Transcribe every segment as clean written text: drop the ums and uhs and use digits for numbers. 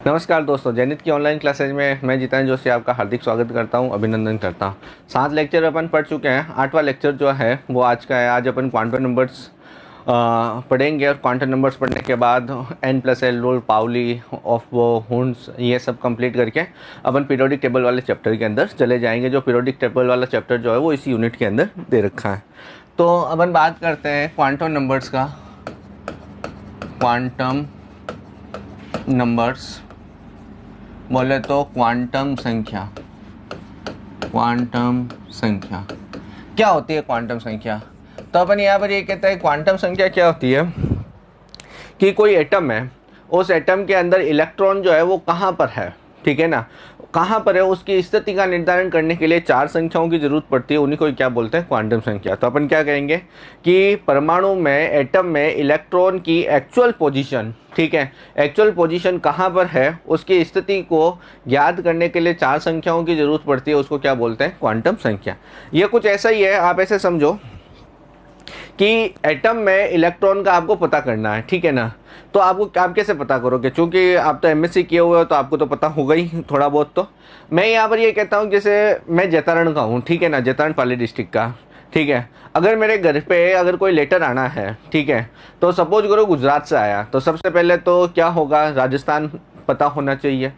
नमस्कार दोस्तों, जैनित की ऑनलाइन क्लासेज में मैं जितेंद्र जोशी आपका हार्दिक स्वागत करता हूं, अभिनंदन करता हूं। 7 लेक्चर अपन पढ़ चुके हैं। 8वां लेक्चर जो है वो आज का है। आज अपन क्वांटम नंबर्स पढ़ेंगे और क्वांटम नंबर्स पढ़ने के बाद n+l रूल, पाउली, ऑफ वो, हुंस, ये सब कंप्लीट करके अपन पीरियोडिक टेबल वाले चैप्टर के अंदर चले जाएंगे। जो पीरियोडिक टेबल वाला चैप्टर जो है वो इसी यूनिट के अंदर दे रखा है। तो अपन बात करते हैं क्वांटम नंबर्स का। क्वांटम नंबर्स बोले तो क्वांटम संख्या। क्वांटम संख्या क्या होती है? क्वांटम संख्या तो अपन यहाँ पर ये कहते हैं क्वांटम संख्या क्या होती है कि कोई एटम है, उस एटम के अंदर इलेक्ट्रॉन जो है वो कहाँ पर है, ठीक है ना, कहाँ पर है, उसकी स्थिति का निर्धारण करने के लिए 4 संख्याओं की जरूरत पड़ती है। उन्हीं को क्या बोलते हैं? क्वांटम संख्या। तो अपन क्या कहेंगे कि परमाणु में, एटम में इलेक्ट्रॉन की एक्चुअल पोजीशन, ठीक है, एक्चुअल पोजीशन कहाँ पर है, उसकी स्थिति को ज्ञात करने के लिए 4 संख्याओं की जरूरत पड़ती है। उसको क्या बोलते हैं? क्वांटम संख्या। ये कुछ ऐसा ही है, आप ऐसे समझो कि एटम में इलेक्ट्रॉन का आपको पता करना है, ठीक है ना। तो आप कैसे पता करोगे? क्योंकि आप तो एमएससी किए हुए हो तो आपको तो पता होगा ही थोड़ा बहुत। तो मैं यहाँ पर ये कहता हूँ, जैसे मैं जैतारण का हूँ, ठीक है ना, जैतारण पाली डिस्ट्रिक्ट का, ठीक है। अगर मेरे घर पे अगर कोई लेटर आना है, ठीक है, तो सपोज करो गुजरात से आया, तो सबसे पहले तो क्या होगा? राजस्थान पता होना चाहिए।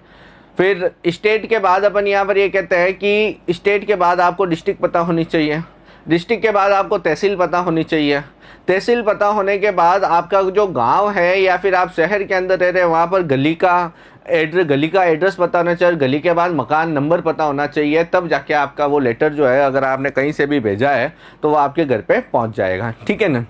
फिर स्टेट के बाद अपन यहाँ पर ये कहते हैं कि स्टेट के बाद आपको डिस्ट्रिक्ट पता होनी चाहिए। डिस्ट्रिक्ट के बाद आपको तहसील पता होनी चाहिए। तहसील पता होने के बाद आपका जो गांव है या फिर आप शहर के अंदर रह रहे हैं वहाँ पर गली का एड्रेस पता होना चाहिए। गली के बाद मकान नंबर पता होना चाहिए। तब जाके आपका वो लेटर जो है, अगर आपने कहीं से भी भेजा है तो वो आपके घर पे पहुँच जाएगा, ठीक है ना।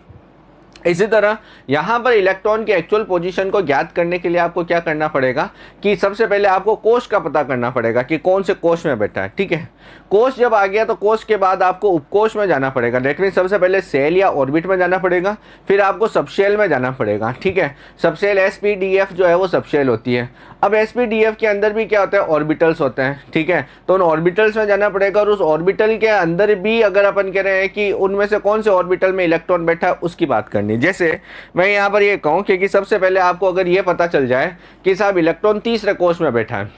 इसी तरह यहाँ पर इलेक्ट्रॉन की एक्चुअल पोजीशन को ज्ञात करने के लिए आपको क्या करना पड़ेगा कि सबसे पहले आपको कोश का पता करना पड़ेगा कि कौन से कोश में बैठा है, ठीक है। कोश जब आ गया तो कोश के बाद आपको उपकोश में जाना पड़ेगा। डेट मीन सबसे पहले सेल या ऑर्बिट में जाना पड़ेगा, फिर आपको सबशेल में जाना पड़ेगा, ठीक है। सबशेल sp-df जो है वो सबशेल होती है। अब sp-df के अंदर भी क्या होता है? ऑर्बिटल्स होते हैं, ठीक है। तो उन ऑर्बिटल्स में जाना पड़ेगा और उस ऑर्बिटल के अंदर भी अगर अपन कह रहे हैं कि उनमें से कौन से ऑर्बिटल में इलेक्ट्रॉन बैठा है उसकी बात करनी। जैसे मैं यहाँ पर ये कहूँ कि सबसे पहले आपको अगर ये पता चल जाए कि साहब इलेक्ट्रॉन तीसरे कोश में बैठा है,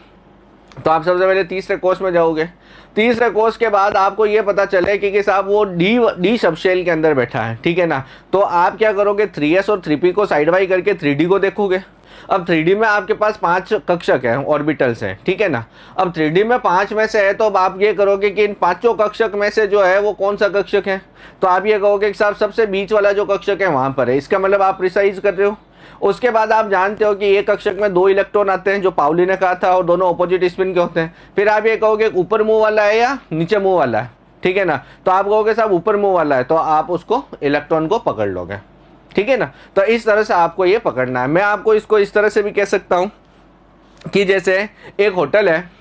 तो आप सबसे पहले तीसरे कोश में जाओगे। तीसरे कोश के बाद आपको ये पता चले कि साहब वो डी सबशेल के अंदर बैठा है, ठीक है ना। तो आप क्या करोगे? 3s और 3p को साइड बाई करके 3d को देखोगे। अब 3d में आपके पास 5 कक्षक हैं, ऑर्बिटल्स हैं, ठीक है ना। अब 3d में 5 में से है तो अब आप ये करोगे कि इन 5 कक्षक में से जो है वो कौन सा कक्षक है। तो आप ये कहोगे कि साहब सबसे बीच वाला जो कक्षक है वहां पर है। इसका मतलब आप प्रिसाइज कर रहे हो। उसके बाद आप जानते हो कि एक कक्षक में 2 इलेक्ट्रॉन आते हैं, जो पाउली ने कहा था, और दोनों ऑपोजिट स्पिन के होते हैं। फिर आप ये कहोगे ऊपर मुंह वाला है या नीचे मुंह वाला है, ठीक है ना। तो आप कहोगे साहब ऊपर मुंह वाला है, तो आप उसको इलेक्ट्रॉन को पकड़ लोगे, ठीक है ना। तो इस तरह से आपको ये पकड़ना है। मैं आपको इसको इस तरह से भी कह सकता हूं कि जैसे एक होटल है,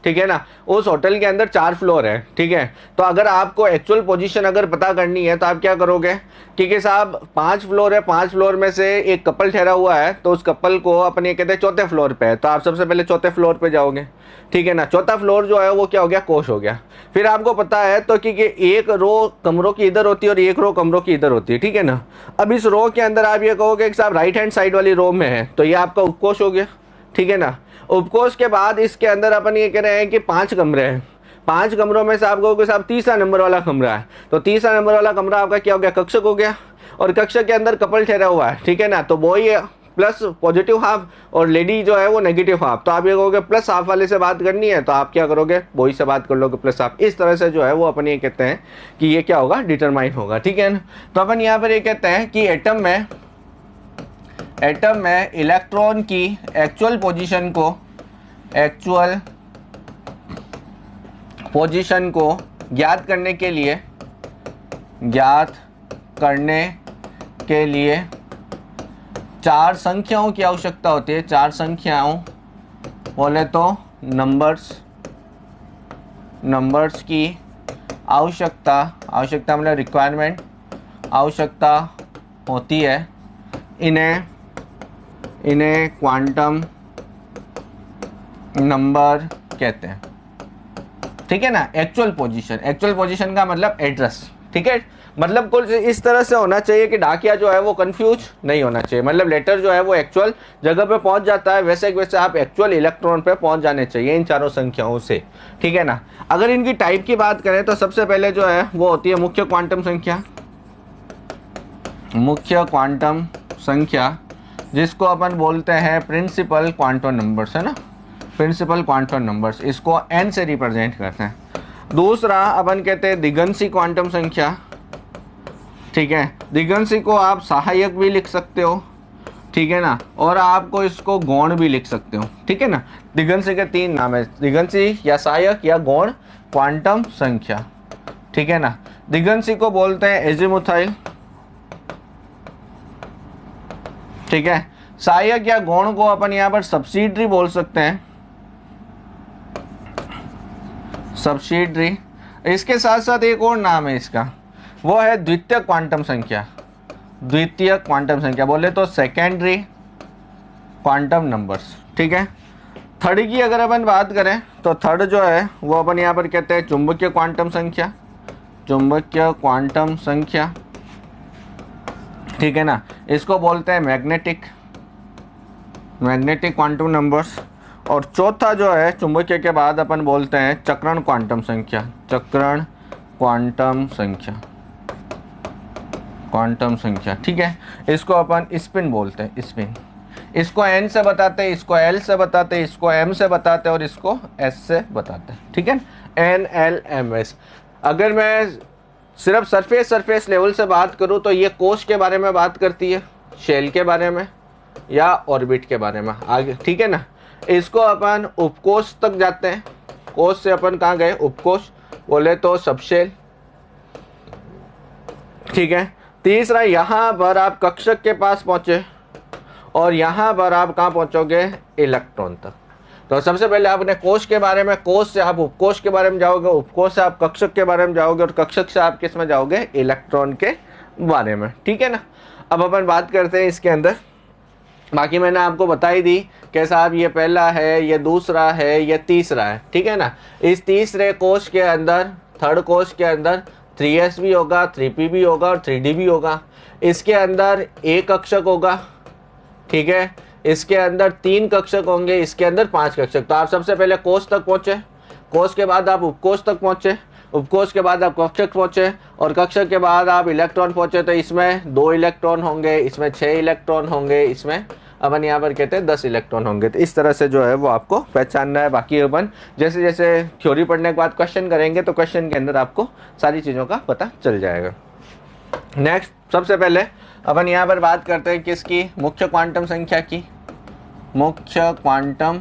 ठीक है ना, उस होटल के अंदर 4 फ्लोर है, ठीक है। तो अगर आपको एक्चुअल पोजीशन अगर पता करनी है तो आप क्या करोगे कि साहब 5 फ्लोर है, 5 फ्लोर में से एक कपल ठहरा हुआ है, तो उस कपल को अपन ये कहते हैं चौथे फ्लोर पे है, तो आप सबसे पहले चौथे फ्लोर पे जाओगे, ठीक है ना। चौथा फ्लोर जो है वो क्या हो गया? कोश हो गया। फिर आपको पता है तो कि एक रो कमरों की इधर होती है और एक रो कमरों की इधर होती है, ठीक है ना। अब इस रो के अंदर आप ये कहोगे कि साहब राइट हैंड साइड वाली रो में है, तो ये आपका उपकोश हो गया, ठीक है ना। उपकोश के बाद इसके अंदर अपन ये कह रहे हैं कि 5 कमरे हैं। 5 कमरों में से आप कहोगे साहब तीसरा नंबर वाला कमरा है, तो तीसरा नंबर वाला कमरा आपका क्या हो गया? कक्षक हो गया। और कक्षक के अंदर कपल ठहरा हुआ है, ठीक है ना। तो बॉय प्लस पॉजिटिव हाफ और लेडी जो है वो नेगेटिव हाफ। तो आप ये कहोगे प्लस हाफ वाले से बात करनी है, तो आप क्या करोगे? बॉय से बात कर लोगे प्लस हाफ। इस तरह से जो है वो अपन ये कहते हैं कि ये क्या होगा? डिटरमाइन होगा, ठीक है ना। तो अपन यहाँ पर ये कहते हैं कि एटम में इलेक्ट्रॉन की एक्चुअल पोजीशन को ज्ञात करने के लिए 4 संख्याओं की आवश्यकता होती है। 4 संख्याओं बोले तो नंबर्स की आवश्यकता मतलब रिक्वायरमेंट, आवश्यकता होती है। इन्हें क्वांटम नंबर कहते हैं, ठीक है ना। एक्चुअल पोजीशन का मतलब एड्रेस, ठीक है। मतलब कुछ इस तरह से होना चाहिए कि डाकिया जो है वो कंफ्यूज नहीं होना चाहिए, मतलब लेटर जो है वो एक्चुअल जगह पे पहुंच जाता है, वैसे वैसे आप एक्चुअल इलेक्ट्रॉन पे पहुंच जाने चाहिए इन चारों संख्याओं से, ठीक है ना। अगर इनकी टाइप की बात करें तो सबसे पहले जो है वो होती है मुख्य क्वांटम संख्या, मुख्य क्वांटम संख्या जिसको अपन बोलते हैं प्रिंसिपल क्वांटम नंबर्स, है ना, प्रिंसिपल क्वांटम नंबर्स, इसको n से रिप्रेजेंट करते हैं। दूसरा अपन कहते हैं दिगंसी क्वांटम संख्या, ठीक है, दिगंसी को आप सहायक भी लिख सकते हो, ठीक है ना, और आपको इसको गौण भी लिख सकते हो, ठीक है ना। दिगंसी के 3 नाम है, दिगंसी या सहायक या गौण क्वांटम संख्या, ठीक है ना। दिगंसी को बोलते हैं एजिमुथाइल, ठीक है। सहायक या गौण को अपन यहाँ पर सब्सिडरी बोल सकते हैं, सब्सिडरी। इसके साथ साथ एक और नाम है इसका, वो है द्वितीय क्वांटम संख्या, द्वितीय क्वांटम संख्या बोले तो सेकेंडरी क्वांटम नंबर्स, ठीक है। थर्ड की अगर अपन बात करें तो थर्ड जो है वो अपन यहाँ पर कहते हैं चुंबकीय क्वांटम संख्या, चुंबकीय क्वांटम संख्या, ठीक है ना। इसको बोलते हैं मैग्नेटिक, मैग्नेटिक क्वांटम नंबर्स। और चौथा जो है चुंबकीय के बाद अपन बोलते हैं चक्रण क्वांटम संख्या, चक्रण क्वांटम संख्या, क्वांटम संख्या, ठीक है। इसको अपन स्पिन बोलते हैं, स्पिन। इसको n से बताते हैं, इसको l से बताते हैं, इसको m से बताते हैं और इसको s से बताते हैं, ठीक है, n l m s। अगर मैं सिर्फ सरफेस लेवल से बात करूं तो ये कोश के बारे में बात करती है, शेल के बारे में या ऑर्बिट के बारे में आगे, ठीक है ना। इसको अपन उपकोश तक जाते हैं, कोश से अपन कहाँ गए, उपकोश बोले तो सबशेल, ठीक है। तीसरा यहाँ पर आप कक्षक के पास पहुंचे और यहाँ पर आप कहाँ पहुंचोगे, इलेक्ट्रॉन तक। तो सबसे पहले आपने कोश के बारे में, कोश से आप उपकोश के बारे में जाओगे, उपकोश से आप कक्षक के बारे में जाओगे और कक्षक से आप किस में जाओगे, इलेक्ट्रॉन के बारे में, ठीक है ना। अब अपन बात करते हैं इसके अंदर, बाकी मैंने आपको बता ही दी कि साहब ये पहला है, ये दूसरा है, ये तीसरा है, ठीक है ना। इस तीसरे कोश के अंदर, थर्ड कोश के अंदर 3s भी होगा, 3p भी होगा और 3d भी होगा। इसके अंदर एक कक्षक होगा, ठीक है, इसके अंदर 3 कक्षक होंगे, इसके अंदर 5 कक्षक। तो आप सबसे पहले कोश तक पहुंचे, कोश के बाद आप उपकोश तक पहुंचे, उपकोश के बाद आप कक्षक पहुंचे और कक्षक के बाद आप इलेक्ट्रॉन पहुंचे। तो इसमें 2 इलेक्ट्रॉन होंगे, इसमें 6 इलेक्ट्रॉन होंगे, इसमें अपन यहाँ पर कहते हैं 10 इलेक्ट्रॉन होंगे। तो इस तरह से जो है वो आपको पहचानना है। बाकी अपन जैसे जैसे थ्योरी पढ़ने के बाद क्वेश्चन करेंगे तो क्वेश्चन के अंदर आपको सारी चीज़ों का पता चल जाएगा। नेक्स्ट, सबसे पहले अपन यहाँ पर बात करते हैं किसकी, मुख्य क्वांटम संख्या की, मुख्य क्वांटम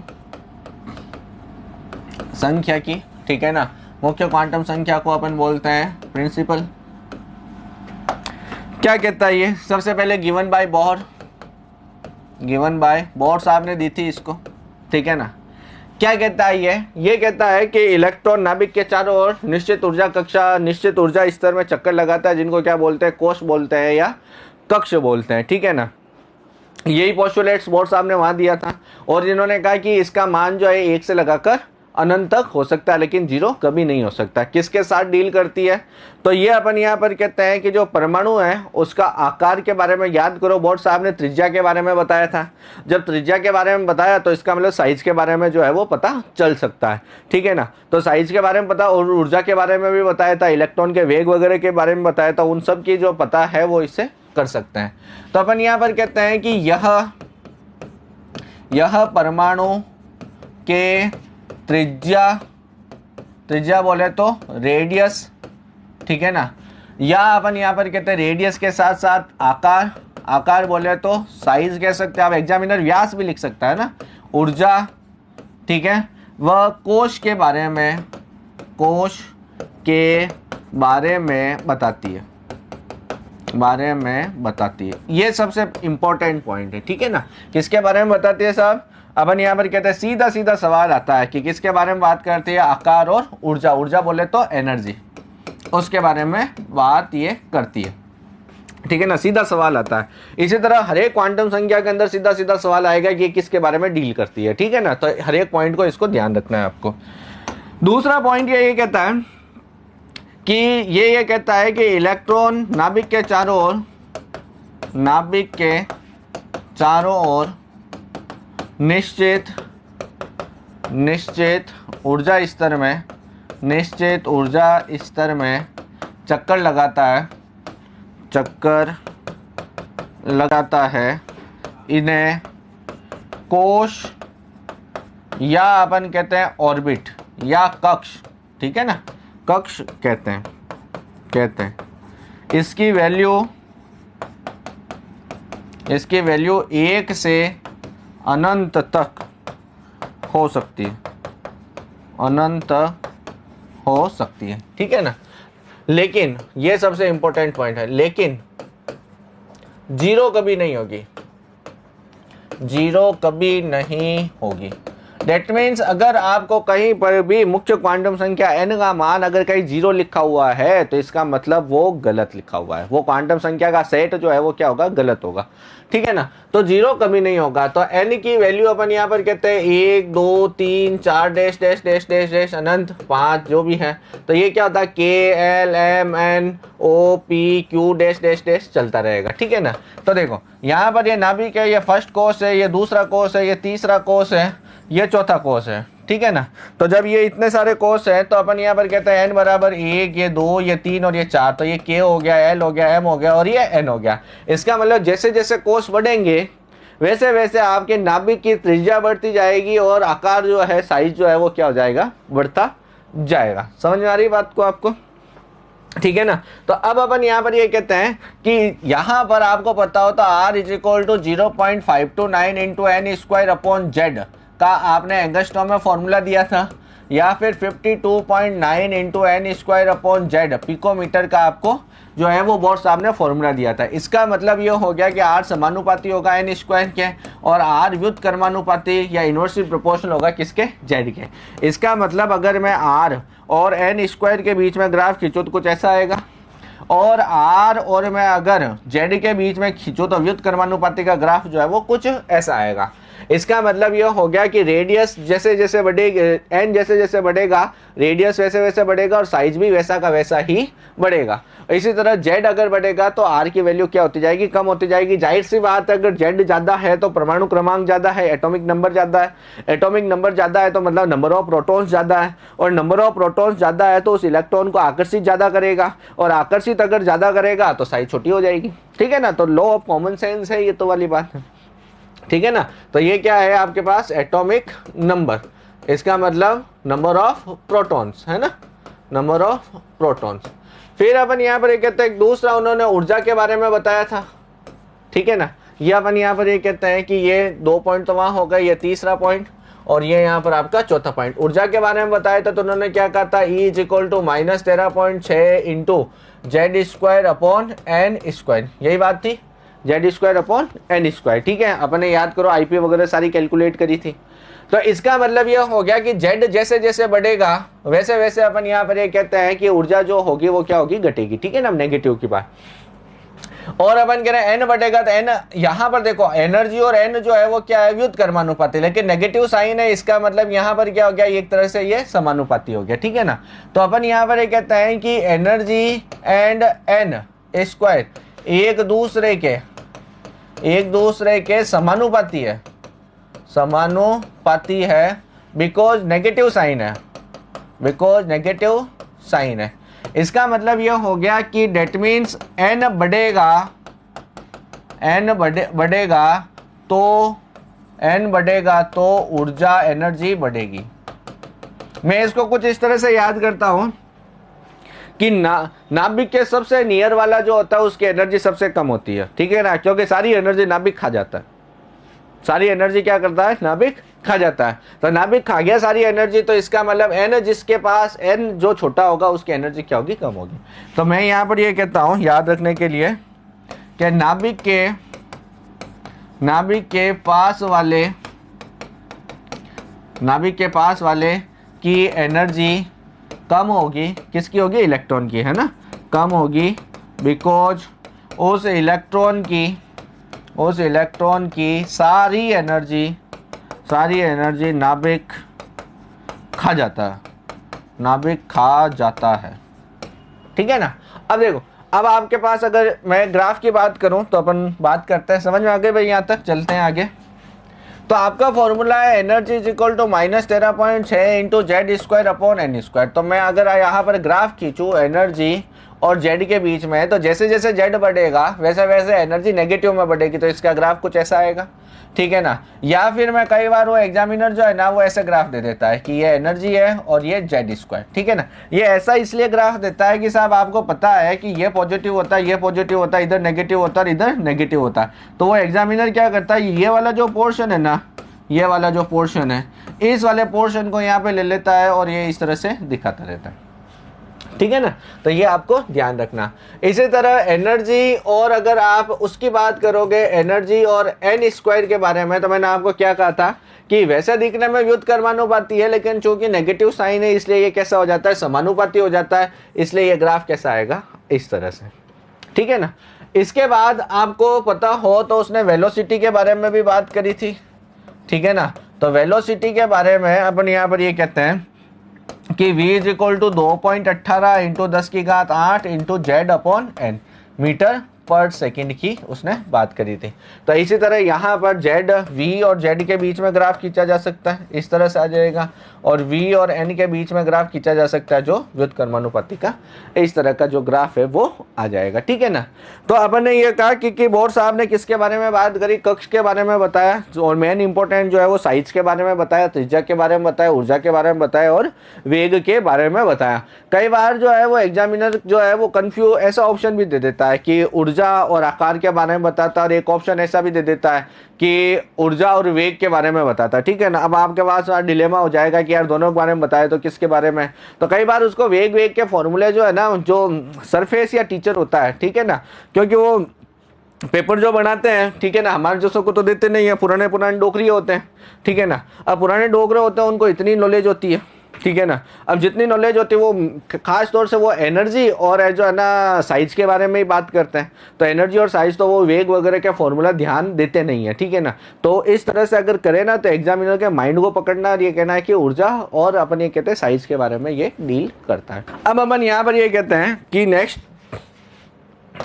संख्या की, ठीक है ना। मुख्य क्वांटम संख्या को अपन बोलते हैं प्रिंसिपल। क्या कहता है ये, सबसे पहले given by Bohr, given by Bohr साहब ने दी थी इसको, ठीक है ना। क्या कहता है ये कहता है कि इलेक्ट्रॉन नाभिक के चारों ओर निश्चित ऊर्जा कक्षा, निश्चित ऊर्जा स्तर में चक्कर लगाता है, जिनको क्या बोलते हैं, कोश बोलते हैं या कक्ष बोलते हैं, ठीक है ना। यही पोस्टुलेट्स बोहर साहब ने वहां दिया था और जिन्होंने कहा कि इसका मान जो है 1 से लगाकर अनंत तक हो सकता है लेकिन 0 कभी नहीं हो सकता। किसके साथ डील करती है, तो ये अपन यहाँ पर कहते हैं कि जो परमाणु है उसका आकार के बारे में याद करो। बोहर साहब ने त्रिज्या के बारे में बताया था, जब त्रिज्या के बारे में बताया तो इसका मतलब साइज के बारे में जो है वो पता चल सकता है, ठीक है ना। तो साइज के बारे में पता और ऊर्जा के बारे में भी बताया था, इलेक्ट्रॉन के वेग वगैरह के बारे में बताया था, उन सब की जो पता है वो इससे कर सकते हैं। तो अपन यहाँ पर कहते हैं कि यह परमाणु के त्रिज्या बोले तो रेडियस, ठीक है ना, या अपन यहाँ पर कहते हैं रेडियस के साथ साथ आकार बोले तो साइज कह सकते हैं। आप एग्जामिनर व्यास भी लिख सकता है ना, ऊर्जा, ठीक है, वह कोश के बारे में बताती है, ये सबसे इंपॉर्टेंट पॉइंट है, ठीक है ना। किसके बारे में बताती है साहब, अपन यहाँ पर कहते हैं सीधा सवाल आता है कि किसके बारे में बात करती है, आकार और ऊर्जा बोले तो एनर्जी, उसके बारे में बात ये करती है, ठीक है ना, सीधा सवाल आता है। इसी तरह हर एक क्वांटम संख्या के अंदर सीधा सवाल आएगा कि किसके बारे में डील करती है, ठीक है ना। तो हर एक पॉइंट को इसको ध्यान रखना है आपको। दूसरा पॉइंट ये कहता है कि ये कहता है कि इलेक्ट्रॉन नाभिक के चारों ओर निश्चित ऊर्जा स्तर में चक्कर लगाता है। इन्हें कोश या अपन कहते हैं ऑर्बिट या कक्ष, ठीक है ना, कक्ष कहते हैं। इसकी वैल्यू 1 से अनंत तक हो सकती है, ठीक है ना। लेकिन ये सबसे इंपॉर्टेंट पॉइंट है, लेकिन जीरो कभी नहीं होगी। दैट मीन्स अगर आपको कहीं पर भी मुख्य क्वांटम संख्या n का मान अगर कहीं जीरो लिखा हुआ है तो इसका मतलब वो गलत लिखा हुआ है, वो क्वांटम संख्या का सेट जो है वो क्या होगा, गलत होगा, ठीक है ना। तो जीरो कभी नहीं होगा। तो n की वैल्यू अपन यहाँ पर कहते हैं 1 2 3 4 dash dash dash dash dash अनंत 5 जो भी है। तो ये क्या होता है, k l m n o p q dash dash dash चलता रहेगा, ठीक है ना। तो देखो यहाँ पर ये नाभिक है, ये फर्स्ट कोष है, ये दूसरा कोष है, ये तीसरा कोष है, ये चौथा कोष है, ठीक है ना। तो जब ये इतने सारे कोष हैं तो अपन यहाँ पर कहते हैं n बराबर 1, ये 2, ये 3 और ये 4। तो ये k हो गया, l हो गया, m हो गया और ये n हो गया। इसका मतलब जैसे जैसे कोष बढ़ेंगे वैसे वैसे आपके नाभिक की त्रिज्या बढ़ती जाएगी और आकार जो है, साइज जो है वो क्या हो जाएगा, बढ़ता जाएगा। समझ में आ रही बात को आपको, ठीक है ना। तो अब अपन यहाँ पर ये कहते हैं कि यहाँ पर आपको पता होता R = 0.529 into n square upon z का आपने एंगस्ट्रॉम में फॉर्मूला दिया था, या फिर 52.9 into n square upon z picometre का आपको जो है वो बोर्ड साहब ने फॉर्मूला दिया था। इसका मतलब ये हो गया कि R समानुपाती होगा n स्क्वायर के और R व्युत्क्रमानुपाती या इनवर्सली प्रोपोर्शनल होगा किसके, z के। इसका मतलब अगर मैं R और n स्क्वायर के बीच में ग्राफ खींचूं तो कुछ ऐसा आएगा, और R और मैं अगर z के बीच में खींचूं तो व्युत्क्रमानुपाती का ग्राफ जो है वो कुछ ऐसा आएगा। इसका मतलब यह हो गया कि रेडियस जैसे जैसे बढ़ेगा, n जैसे जैसे बढ़ेगा रेडियस वैसे वैसे बढ़ेगा और साइज भी वैसा का वैसा ही बढ़ेगा। इसी तरह z अगर बढ़ेगा तो r की वैल्यू क्या होती जाएगी, कम होती जाएगी। जाहिर सी बात है, अगर z ज़्यादा है तो परमाणु क्रमांक ज़्यादा है, एटॉमिक नंबर ज़्यादा है। एटॉमिक नंबर ज़्यादा है तो मतलब नंबर ऑफ प्रोटॉन्स ज़्यादा है, और नंबर ऑफ प्रोटॉन्स ज़्यादा है तो उस इलेक्ट्रॉन को आकर्षित ज़्यादा करेगा, और आकर्षित अगर ज़्यादा करेगा तो साइज छोटी हो जाएगी, ठीक है ना। तो लॉ ऑफ कॉमन सेंस है ये तो वाली बात है, ठीक है ना। तो ये क्या है आपके पास, एटॉमिक नंबर, इसका मतलब नंबर ऑफ प्रोटॉन्स है ना, नंबर ऑफ प्रोटॉन्स। फिर अपन यहाँ पर ये कहते हैं दूसरा उन्होंने ऊर्जा के बारे में बताया था, ठीक है ना। ये अपन यहाँ पर ये कहते हैं कि ये 2 पॉइंट तो वहाँ हो गए, ये तीसरा पॉइंट और ये यहाँ पर आपका चौथा पॉइंट। ऊर्जा के बारे में बताया था तो उन्होंने क्या कहा था, E = -13.6 into z² upon n², यही बात थी, z² अपॉन n², ठीक है। अपने याद करो IP वगैरह सारी कैलकुलेट करी थी। तो इसका मतलब यह हो गया कि z जैसे जैसे बढ़ेगा वैसे वैसे अपन यहाँ पर ये कहते हैं कि ऊर्जा जो होगी वो क्या होगी, घटेगी, ठीक है ना, नेगेटिव की बात। और अपन कह रहे हैं n बढ़ेगा तो n, यहाँ पर देखो एनर्जी और n जो है वो क्या है, व्युत्क्रमानुपाती, लेकिन नेगेटिव साइन है, इसका मतलब यहाँ पर क्या हो गया, एक तरह से ये समानुपाती हो गया, ठीक है ना। तो अपन यहाँ पर ये कहते हैं कि एनर्जी एंड n² एक दूसरे के समानुपाती है, बिकॉज नेगेटिव साइन है, इसका मतलब यह हो गया कि डेट मीन्स n बढ़ेगा तो ऊर्जा एनर्जी बढ़ेगी। मैं इसको कुछ इस तरह से याद करता हूं कि नाभिक के सबसे नियर वाला जो होता है उसकी एनर्जी सबसे कम होती है, ठीक है ना, क्योंकि सारी एनर्जी नाभिक खा जाता है। सारी एनर्जी क्या करता है, नाभिक खा जाता है। तो नाभिक खा गया सारी एनर्जी, तो इसका मतलब n जिसके पास n जो छोटा होगा उसकी एनर्जी क्या होगी, कम होगी। तो मैं यहाँ पर ये कहता हूँ याद रखने के लिए कि नाभिक के पास वाले की एनर्जी कम होगी, किसकी होगी, इलेक्ट्रॉन की, है ना, कम होगी, बिकॉज उस इलेक्ट्रॉन की सारी एनर्जी नाभिक खा जाता है, ठीक है ना। अब देखो, अब आपके पास अगर मैं ग्राफ की बात करूं तो अपन बात करते हैं, समझ में आ गए भाई, यहाँ तक चलते हैं आगे। तो आपका फॉर्मूला है energy is equal to -13.6 into z square upon n square. तो मैं अगर यहाँ पर ग्राफ खींचूँ एनर्जी और जेड के बीच में, तो जैसे जैसे जेड बढ़ेगा वैसे वैसे एनर्जी नेगेटिव में बढ़ेगी, तो इसका ग्राफ कुछ ऐसा आएगा, ठीक है ना। या फिर मैं कई बार वो एग्जामिनर जो है ना वो ऐसे ग्राफ दे देता है कि ये एनर्जी है और ये जेड स्क्वायर, ठीक है ना। ये ऐसा इसलिए ग्राफ देता है कि साहब आपको पता है कि ये पॉजिटिव होता है, ये पॉजिटिव होता है, इधर नेगेटिव होता है, इधर नेगेटिव होता है। तो वो एग्जामिनर क्या करता है, ये वाला जो पोर्शन है ना, ये वाला जो पोर्शन है, इस वाले पोर्शन को यहाँ पे ले लेता है और ये इस तरह से दिखाता रहता है, ठीक है ना। तो ये आपको ध्यान रखना। इसी तरह एनर्जी, और अगर आप उसकी बात करोगे एनर्जी और एन स्क्वायर के बारे में, तो मैंने आपको क्या कहा था कि वैसे दिखने में व्युत्क्रमानुपाती है, लेकिन चूंकि नेगेटिव साइन है इसलिए ये कैसा हो जाता है, समानुपाती हो जाता है, इसलिए ये ग्राफ कैसा आएगा, इस तरह से, ठीक है ना। इसके बाद आपको पता हो तो उसने वेलोसिटी के बारे में भी बात करी थी, ठीक है ना। तो वेलोसिटी के बारे में अपन यहाँ पर ये कहते हैं कि v is equal to 2.18 into 10⁸ into z upon n metre पर सेकंड की उसने बात करी थी। तो इसी तरह यहाँ पर जेड, v और जेड के बीच में ग्राफ खींचा जा सकता है, इस तरह से आ जाएगा, और v और n के बीच में ग्राफ खींचा जा सकता है जो व्युत्क्रमानुपाती का, इस तरह का जो ग्राफ है वो आ जाएगा, ठीक है ना। तो अपन ने ये कहा कि बोर साहब ने किसके बारे में बात करी, कक्ष के बारे में बताया, और मेन इंपॉर्टेंट जो है वो साइज के बारे में बताया, त्रिज्या के बारे में बताया, ऊर्जा के बारे में बताया और वेग के बारे में बताया। कई बार जो है वो एग्जामिनर जो है वो कंफ्यूज ऐसा ऑप्शन भी दे देता है कि ऊर्जा और आकार के बारे में बताता है, और एक ऑप्शन ऐसा भी दे देता है कि ऊर्जा और वेग के बारे में बताता है, ठीक है ना। अब आपके पास डिलेमा हो जाएगा कि यार दोनों के बारे में बताए तो किसके बारे में। तो कई बार उसको वेग के फॉर्मूले जो है ना, जो सरफेस या टीचर होता है, ठीक है ना, क्योंकि वो पेपर जो बनाते हैं, ठीक है ना, हमारे जैसों को तो देते नहीं है, पुराने डोकरी होते हैं, ठीक है ना। अब पुराने डोकरे होते हैं उनको इतनी नॉलेज होती है, ठीक है ना। अब जितनी नॉलेज होती है वो खास तौर से वो एनर्जी और जो है ना साइज के बारे में ही बात करते हैं। तो एनर्जी और साइज तो वो वेग वगैरह के फॉर्मूला ध्यान देते नहीं है, ठीक है ना। तो इस तरह से अगर करें ना तो एग्जामिनर के माइंड को पकड़ना और ये कहना है कि ऊर्जा और अपन ये कहते हैं साइज के बारे में ये डील करता है। अब अपन यहाँ पर ये कहते हैं कि नेक्स्ट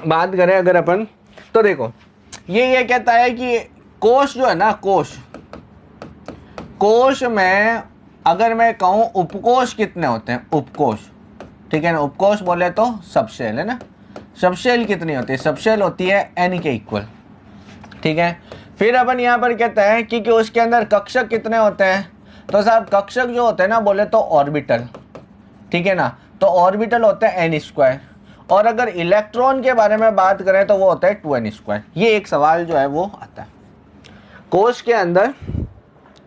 बात करें अगर अपन, तो देखो ये कहता है कि कोश जो है ना, कोश में अगर मैं कहूं उपकोष कितने होते हैं, उपकोष, ठीक है ना। उपकोष बोले तो सबशेल है ना, सबशेल कितनी होती है, सबशेल होती है n के इक्वल, ठीक है। फिर अपन यहाँ पर कहते हैं कि उसके अंदर कक्षक कितने होते हैं, तो साहब कक्षक जो होते हैं ना बोले तो ऑर्बिटल, ठीक है ना। तो ऑर्बिटल होते हैं n स्क्वायर, और अगर इलेक्ट्रॉन के बारे में बात करें तो वो होता है 2n स्क्वायर। ये एक सवाल जो है वो आता है, कोश के अंदर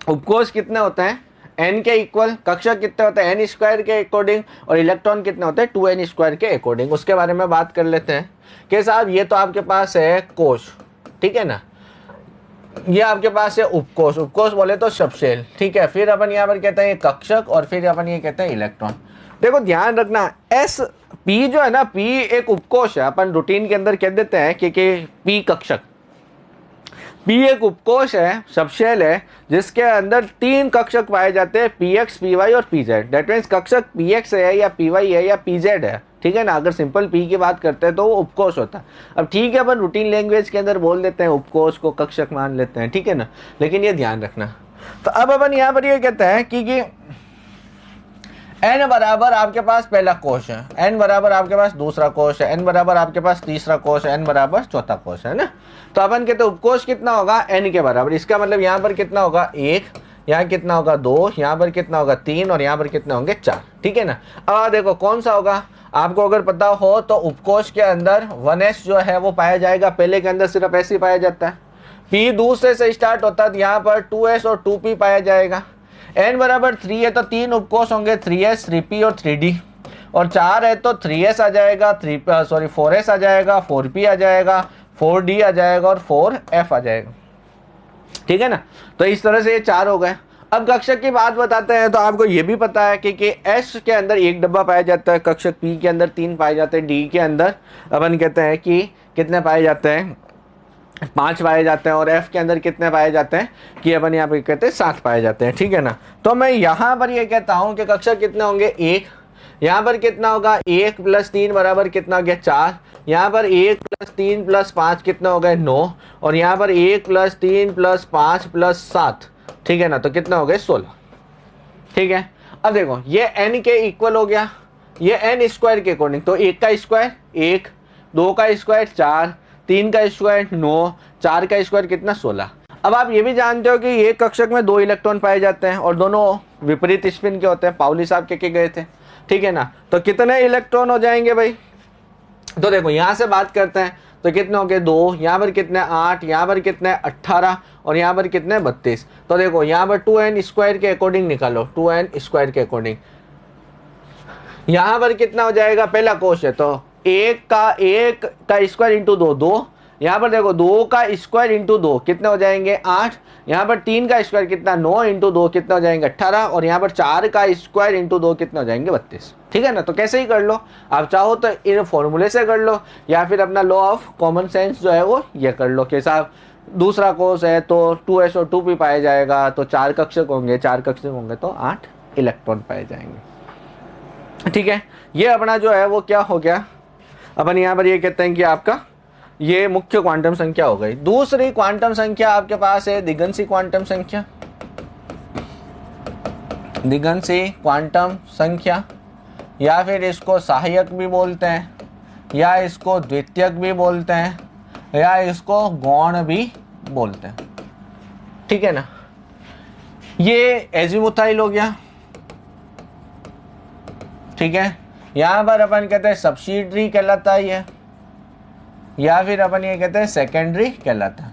उपकोष कितने होते हैं n के इक्वल, कक्षक कितने होते हैं n स्क्वायर के अकॉर्डिंग, और इलेक्ट्रॉन कितने होते हैं 2n स्क्वायर के अकॉर्डिंग। उसके बारे में बात कर लेते हैं कि साहब ये तो आपके पास है कोश, ठीक है ना, ये आपके पास है उपकोष, उपकोष बोले तो सबशेल, ठीक है। फिर अपन यहाँ पर कहते हैं कक्षक, और फिर अपन ये कहते हैं इलेक्ट्रॉन। देखो ध्यान रखना, एस पी जो है ना, पी एक उपकोष है, अपन रूटीन के अंदर कह देते हैं कि पी कक्षक, पी एक उपकोष है, सबशेल है, जिसके अंदर 3 कक्षक पाए जाते हैं, पी एक्स, पी वाई और पी जेड। दैट मीन्स कक्षक पी एक्स है या पी वाई है या पी जेड है, ठीक है ना। अगर सिंपल पी की बात करते हैं तो वो उपकोष होता है। अब ठीक है, अपन रूटीन लैंग्वेज के अंदर बोल देते हैं, उपकोष को कक्षक मान लेते हैं, ठीक है ना, लेकिन ये ध्यान रखना। तो अब अपन यहाँ पर ये कहते हैं कि n बराबर आपके पास पहला कोश है, n बराबर आपके पास दूसरा कोश है, n बराबर आपके पास तीसरा कोश है, n बराबर चौथा कोश है ना। तो अपन कहते हैं उपकोष कितना होगा n के बराबर। इसका मतलब यहाँ पर कितना होगा 1, यहाँ कितना होगा 2, यहाँ पर कितना होगा 3, और यहाँ पर कितने होंगे 4, ठीक है ना। अब देखो कौन सा होगा, आपको अगर पता हो तो उपकोष के अंदर 1s जो है वो पाया जाएगा, पहले के अंदर सिर्फ s ही पाया जाता है। p दूसरे से स्टार्ट होता है, यहाँ पर 2s और 2p पाया जाएगा। n बराबर 3 है तो 3 उपकोष होंगे, 3s, 3p और 3d, और 4 है तो 3s आ जाएगा, 4s आ जाएगा, 4p आ जाएगा, 4d आ जाएगा और 4f आ जाएगा, ठीक है ना। तो इस तरह से ये 4 हो गए। अब कक्षक की बात बताते हैं, तो आपको ये भी पता है कि s के अंदर 1 डब्बा पाया जाता है, कक्षक p के अंदर 3 पाए जाते हैं, d के अंदर अपन कहते हैं कि कितने पाए जाते हैं 5 पाए जाते हैं, और f के अंदर कितने पाए जाते हैं कि अपन यहाँ पे कहते हैं 7 पाए जाते हैं, ठीक है ना। तो मैं यहाँ पर ये कहता हूँ कि कक्षक कितने होंगे 1, यहाँ पर कितना होगा 1 + 3 बराबर कितना हो गया 4, यहाँ पर 1 + 3 + 5 कितना हो गया 9, और यहाँ पर 1 + 3 + 5 + 7, ठीक है ना, तो कितना हो गया 16। ठीक है, अब देखो ये n के इक्वल हो गया, ये n स्क्वायर के अकॉर्डिंग, तो 1 का स्क्वायर 1, 2 का स्क्वायर 4, 3 का स्क्वायर 9, 4 का स्क्वायर कितना 16। अब आप ये भी जानते हो कि ये कक्षक में 2 इलेक्ट्रॉन पाए जाते हैं और दोनों विपरीत स्पिन के होते हैं, पाउली साहब के गए थे, ठीक है ना। तो कितने इलेक्ट्रॉन हो जाएंगे भाई, तो देखो यहां से बात करते हैं, तो कितने हो गए 2, यहाँ पर कितने 8, यहाँ पर कितने 18, और यहाँ पर कितने 32। तो देखो यहाँ पर 2n स्क्वायर के अकॉर्डिंग निकालो, 2n स्क्वायर के अकॉर्डिंग यहाँ पर कितना हो जाएगा, पहला कोश है तो 1 का स्क्वायर इंटू 2 2, यहाँ पर देखो 2 का स्क्वायर इंटू 2 कितने हो जाएंगे 8, यहाँ पर 3 का स्क्वायर कितना 9 इंटू 2 कितना हो जाएंगे 18, और यहाँ पर 4 का स्क्वायर इंटू 2 कितना हो जाएंगे 32। ठीक है ना, तो कैसे ही कर लो, आप चाहो तो इन फॉर्मूले से कर लो, या फिर अपना लॉ ऑफ कॉमन सेंस जो है वो ये कर लो कि साहब दूसरा कोर्स है तो 2s और 2p पाया जाएगा, तो 4 कक्षक होंगे, 4 कक्षक होंगे तो 8 इलेक्ट्रॉन पाए जाएंगे। ठीक है, ये अपना जो है वो क्या हो गया, अपन यहाँ पर ये कहते हैं कि आपका ये मुख्य क्वांटम संख्या हो गई। दूसरी क्वांटम संख्या आपके पास है दिगंसी क्वांटम संख्या, दिगंसी क्वांटम संख्या, या फिर इसको सहायक भी बोलते हैं, या इसको द्वितीयक भी बोलते हैं, या इसको गौण भी बोलते हैं। ठीक है ना, ये एजीमुथाइल हो गया। ठीक है, यहां पर अपन कहते हैं सब्सिडरी कहलाता है ये, या फिर अपन ये कहते हैं सेकेंडरी कहलाता है।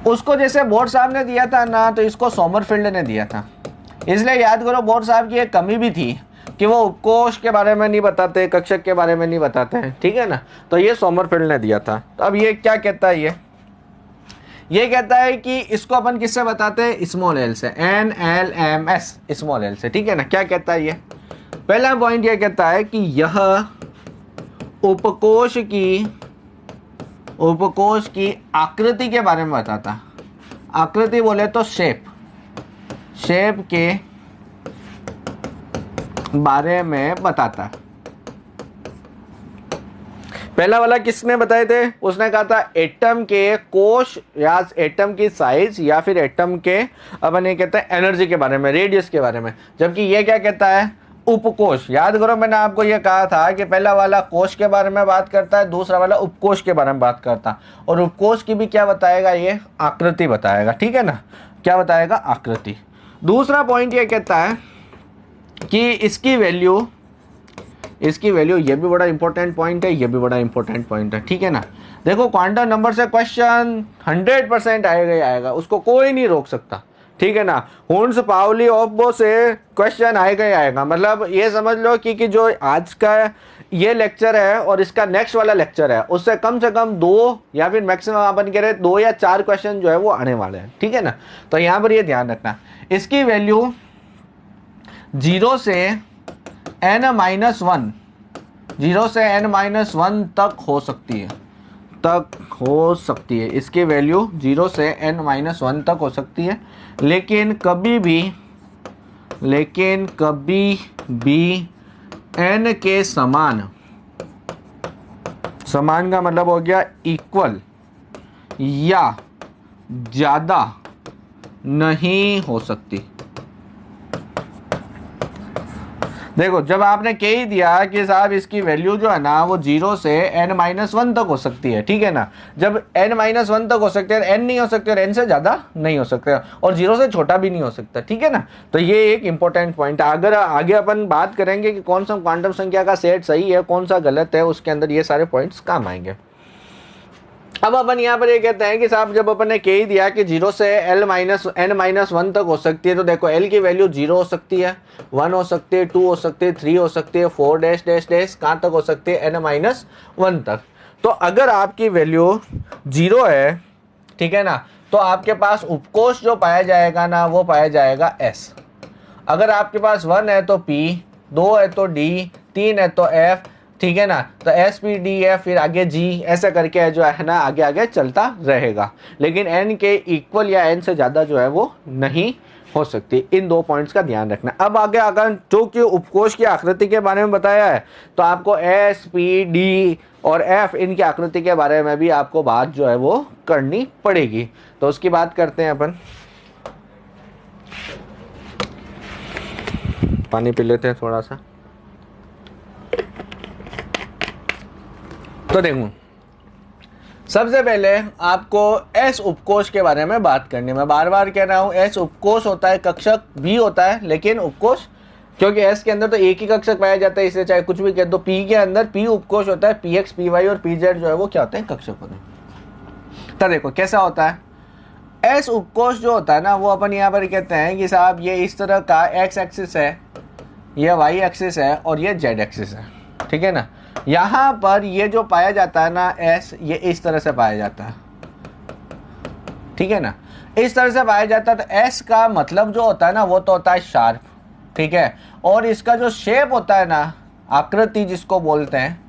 उसको जैसे बोर्ड साहब ने दिया था ना, तो इसको सोमरफील्ड ने दिया था, इसलिए याद करो बोर्ड साहब की एक कमी भी थी कि वो उपकोष के बारे में नहीं बताते, कक्षक के बारे में नहीं बताते हैं। ठीक है ना, तो ये सोमरफील्ड ने दिया था। तो अब ये क्या कहता है, ये कहता है कि इसको अपन किससे बताते हैं, स्मॉल एल से, NLMS स्मॉल एल से। ठीक है ना, क्या कहता है ये, पहला पॉइंट ये कहता है कि यह उपकोष की आकृति के बारे में बताता है। आकृति बोले तो शेप के बारे में बताता है। पहला वाला किसने बताए थे, उसने कहा था एटम के कोश या एटम की साइज, या फिर एटम के अपन ये कहते हैं एनर्जी के बारे में, रेडियस के बारे में। जबकि ये क्या कहता है, उपकोष। याद करो मैंने आपको ये कहा था कि पहला वाला कोश के बारे में बात करता है, दूसरा वाला उपकोष के बारे में बात करता है, और उपकोष की भी क्या बताएगा, ये आकृति बताएगा। ठीक है ना, क्या बताएगा, आकृति। दूसरा पॉइंट ये कहता है कि इसकी वैल्यू, ये भी बड़ा इंपॉर्टेंट पॉइंट है, ये भी बड़ा इंपॉर्टेंट पॉइंट है। ठीक है ना, देखो क्वांटम नंबर से क्वेश्चन 100% आएगा ही आएगा, उसको कोई नहीं रोक सकता। ठीक है ना, हुन्स पाउली ऑफबो से क्वेश्चन आएगा ही आएगा। मतलब ये समझ लो कि जो आज का ये लेक्चर है और इसका नेक्स्ट वाला लेक्चर है, उससे कम से कम 2 या फिर मैक्सिमम अपन कह रहे 2 या 4 क्वेश्चन जो है वो आने वाले हैं। ठीक है ना, तो यहाँ पर ये ध्यान रखना, इसकी वैल्यू 0 से n-1, 0 से n-1 तक हो सकती है, इसकी वैल्यू 0 से n-1 तक हो सकती है। लेकिन कभी भी n के समान का मतलब हो गया इक्वल या ज्यादा नहीं हो सकती। देखो जब आपने कह ही दिया कि साहब इसकी वैल्यू जो है ना वो 0 से n-1 तक हो सकती है। ठीक है ना, जब n-1 तक हो सकते हैं, n नहीं हो सकते और n से ज़्यादा नहीं हो सकते, और 0 से छोटा भी नहीं हो सकता। ठीक है ना, तो ये एक इंपॉर्टेंट पॉइंट है। अगर आगे अपन बात करेंगे कि कौन सा क्वांटम संख्या का सेट सही है, कौन सा गलत है, उसके अंदर ये सारे पॉइंट्स काम आएंगे। अब अपन यहाँ पर ये कहते हैं कि साहब जब अपन ने कह ही दिया कि 0 से n-1 तक हो सकती है, तो देखो l की वैल्यू 0 हो सकती है, 1 हो सकती है, 2 हो सकती है, 3 हो सकती है, 4 डैश डैश डैश कहाँ तक हो सकती है, n-1 तक। तो अगर आपकी वैल्यू 0 है, ठीक है ना, तो आपके पास उपकोष जो पाया जाएगा ना वो पाया जाएगा S। अगर आपके पास 1 है तो P, 2 है तो D, 3 है तो F। ठीक है ना, तो SPDF फिर आगे G, ऐसा करके जो है ना आगे आगे चलता रहेगा। लेकिन n के इक्वल या n से ज़्यादा जो है वो नहीं हो सकती है। इन 2 पॉइंट्स का ध्यान रखना। अब आगे अगर जो कि उपकोष की आकृति के बारे में बताया है तो आपको एस, पी, डी और एफ इनकी आकृति के बारे में भी आपको बात जो है वो करनी पड़ेगी। तो उसकी बात करते हैं अपन। पानी पी लेते हैं थोड़ा सा। तो देखो, सबसे पहले आपको एस उपकोष के बारे में बात करनी है। मैं बार बार कह रहा हूँ, एस उपकोष होता है, कक्षक भी होता है, लेकिन उपकोष, क्योंकि एस के अंदर तो एक ही कक्षक पाया जाता है, इसलिए चाहे कुछ भी कह दो। पी के अंदर पी उपकोष होता है, पी एक्स, पी वाई और पी जेड जो है वो क्या होते हैं, कक्षक होते हैं। तो देखो कैसा होता है, एस उपकोष जो होता है ना, वो अपन यहाँ पर कहते हैं कि साहब ये इस तरह का एक्स एक्सिस है, ये वाई एक्सिस है और ये जेड एक्सिस है, ठीक है ना। यहाँ पर ये जो पाया जाता है ना एस, ये इस तरह से पाया जाता है, ठीक है ना, इस तरह से पाया जाता है। तो एस का मतलब जो होता है ना वो तो होता है शार्प, ठीक है। और इसका जो शेप होता है ना, आकृति जिसको बोलते हैं,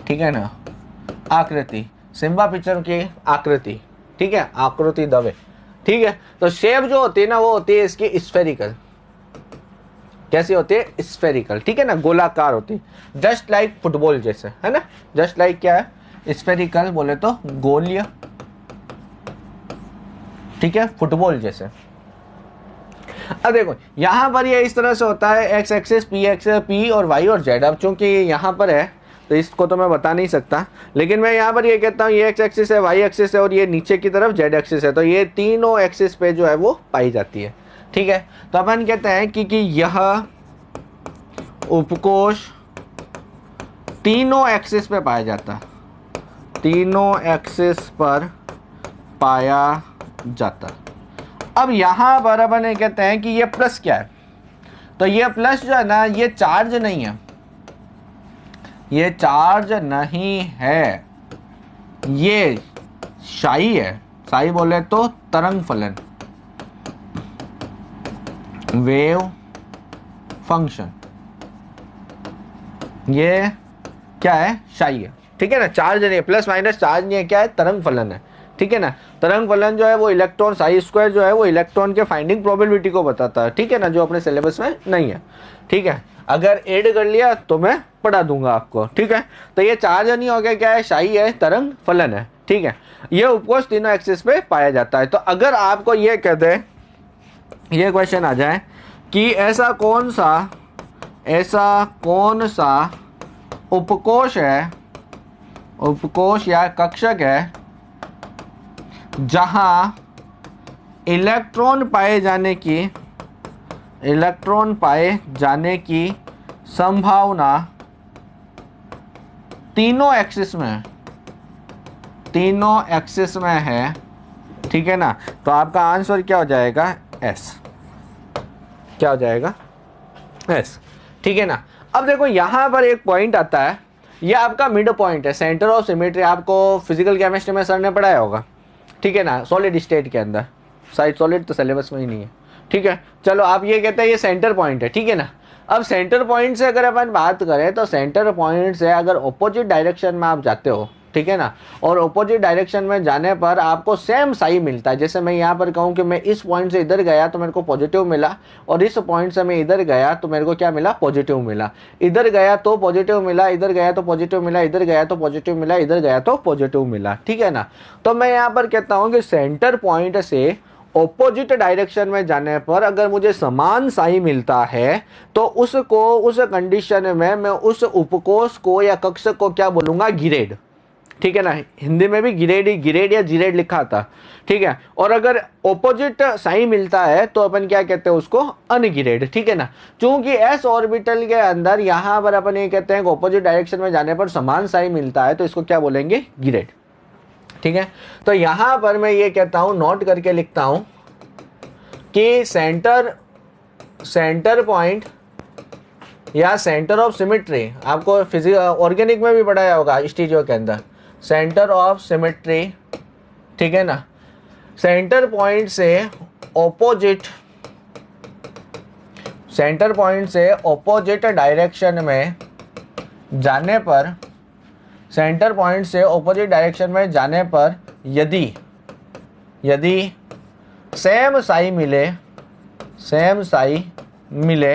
ठीक है ना, आकृति, सिम्बा पिक्चर की आकृति, ठीक है, आकृति दबे, ठीक है। तो शेप जो होती है ना वो होती है इसकी स्फेरिकल। कैसी होती है, स्फेरिकल, ठीक है ना, गोलाकार होती है, जस्ट लाइक फुटबॉल जैसे, है ना। जस्ट लाइक क्या है, स्फेरिकल बोले तो गोलीय, ठीक है, फुटबॉल जैसे। अब देखो यहां पर ये इस तरह से होता है, एक्स एक्सिस, पी और वाई और जेड। अब चूंकि यहाँ पर है तो इसको तो मैं बता नहीं सकता, लेकिन मैं यहाँ पर ये कहता हूँ ये एक्स एक्सिस है, वाई एक्सिस है और ये नीचे की तरफ जेड एक्सिस है। तो ये तीनों एक्सिस पे जो है वो पाई जाती है, ठीक है। तो अपन कहते हैं कि यह उपकोष तीनों एक्सिस पे पाया जाता है, तीनों एक्सिस पर पाया जाता। अब यहां पर अपन ये कहते हैं कि ये प्लस क्या है, तो ये प्लस जो है ना ये चार्ज नहीं है, ये चार्ज नहीं है, ये शाई है। शाई बोले तो तरंग फलन, वेव फंक्शन, ये क्या है, शाई है, ठीक है ना। चार्ज नहीं है, प्लस माइनस चार्ज नहीं है, क्या है, तरंग फलन है, ठीक है ना। तरंग फलन जो है वो इलेक्ट्रॉन, साई स्क्वायर जो है वो इलेक्ट्रॉन के फाइंडिंग प्रोबेबिलिटी को बताता है, ठीक है ना, जो अपने सिलेबस में नहीं है, ठीक है। अगर ऐड कर लिया तो मैं पढ़ा दूंगा आपको, ठीक है। तो ये चार्ज नहीं हो गया, क्या है, शाई है, तरंग फलन है, ठीक है। ये उपकोष तीनों एक्सिस पे पाया जाता है। तो अगर आपको ये कहते हैं, ये क्वेश्चन आ जाए कि ऐसा कौन सा उपकोष है, उपकोष या कक्षक है जहां इलेक्ट्रॉन पाए जाने की संभावना तीनों एक्सिस में है, ठीक है ना। तो आपका आंसर क्या हो जाएगा, एस। क्या हो जाएगा, एस, ठीक है ना। अब देखो यहां पर एक पॉइंट आता है, ये आपका मिड पॉइंट है, सेंटर ऑफ सिमेट्री। आपको फिजिकल केमिस्ट्री में सर ने पढ़ाया होगा, ठीक है ना, सॉलिड स्टेट के अंदर। शायद सॉलिड तो सिलेबस में ही नहीं है, ठीक है। चलो आप ये कहते हैं ये सेंटर पॉइंट है, ठीक है ना। अब सेंटर पॉइंट से अगर अपन बात करें तो सेंटर पॉइंट से अगर ऑपोजिट डायरेक्शन में आप जाते हो, ठीक है ना, और ऑपोजिट डायरेक्शन में जाने पर आपको सेम साई मिलता है। जैसे मैं यहाँ पर कहूँ कि मैं इस पॉइंट से इधर गया तो मेरे को पॉजिटिव मिला, और इस पॉइंट से मैं इधर गया तो मेरे को क्या मिला, पॉजिटिव मिला। इधर गया तो पॉजिटिव मिला, इधर गया तो पॉजिटिव मिला, इधर गया तो पॉजिटिव मिला, इधर गया तो पॉजिटिव मिला, ठीक है ना। तो मैं यहाँ पर कहता हूँ कि सेंटर पॉइंट से ऑपोजिट डायरेक्शन में जाने पर अगर मुझे समान साई मिलता है तो उसको, उस कंडीशन में मैं उस उपकोष को या कक्षक को क्या बोलूंगा, गिरेड, ठीक है ना। हिंदी में भी गिरेड या जिरेड लिखा था, ठीक है। और अगर ऑपोजिट साई मिलता है तो अपन क्या कहते हैं उसको, अनगिरेड, ठीक है ना। चूंकि एस ऑर्बिटल के अंदर यहां पर अपन ये कहते हैं कि ऑपोजिट डायरेक्शन में जाने पर समान साई मिलता है तो इसको क्या बोलेंगे, गिरेड, ठीक है। तो यहां पर मैं ये कहता हूं, नोट करके लिखता हूं कि सेंटर पॉइंट या सेंटर ऑफ सिमेट्री, आपको फिजिक्स ऑर्गेनिक में भी पढ़ाया होगा स्टीरियो के अंदर, सेंटर ऑफ सिमेट्री, ठीक है ना। सेंटर पॉइंट से ऑपोजिट डायरेक्शन में जाने पर, सेंटर पॉइंट से ऑपोजिट डायरेक्शन में जाने पर यदि सेम साई मिले, सेम साई मिले,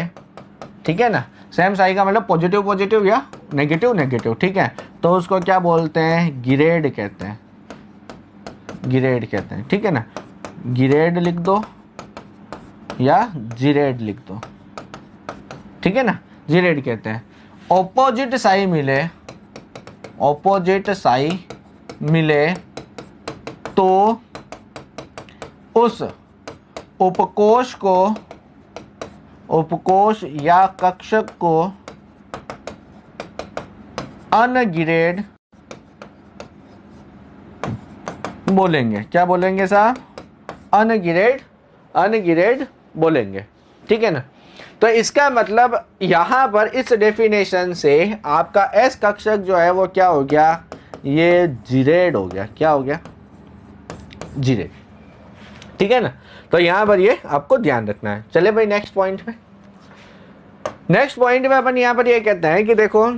ठीक है ना। सेम साई का मतलब पॉजिटिव पॉजिटिव या नेगेटिव नेगेटिव, ठीक है। तो उसको क्या बोलते हैं, गिरेड कहते हैं, गिरेड कहते हैं, ठीक है ना। गिरेड लिख दो या जिरेड लिख दो, ठीक है ना, जिरेड कहते हैं। ऑपोजिट साई मिले, ऑपोजिट साई मिले तो उस उपकोष को, उपकोष या कक्षक को अनगिरेड बोलेंगे। क्या बोलेंगे साहब, अनगिरेड, अनगिरेड बोलेंगे, ठीक है ना। तो इसका मतलब यहां पर इस डेफिनेशन से आपका एस कक्षक जो है वो क्या हो गया, ये जिरेड हो गया। क्या हो गया, जिरेड, ठीक है ना। तो यहां पर ये आपको ध्यान रखना है। चले भाई नेक्स्ट पॉइंट पे। नेक्स्ट पॉइंट में अपन यहां पर ये कहते हैं कि देखो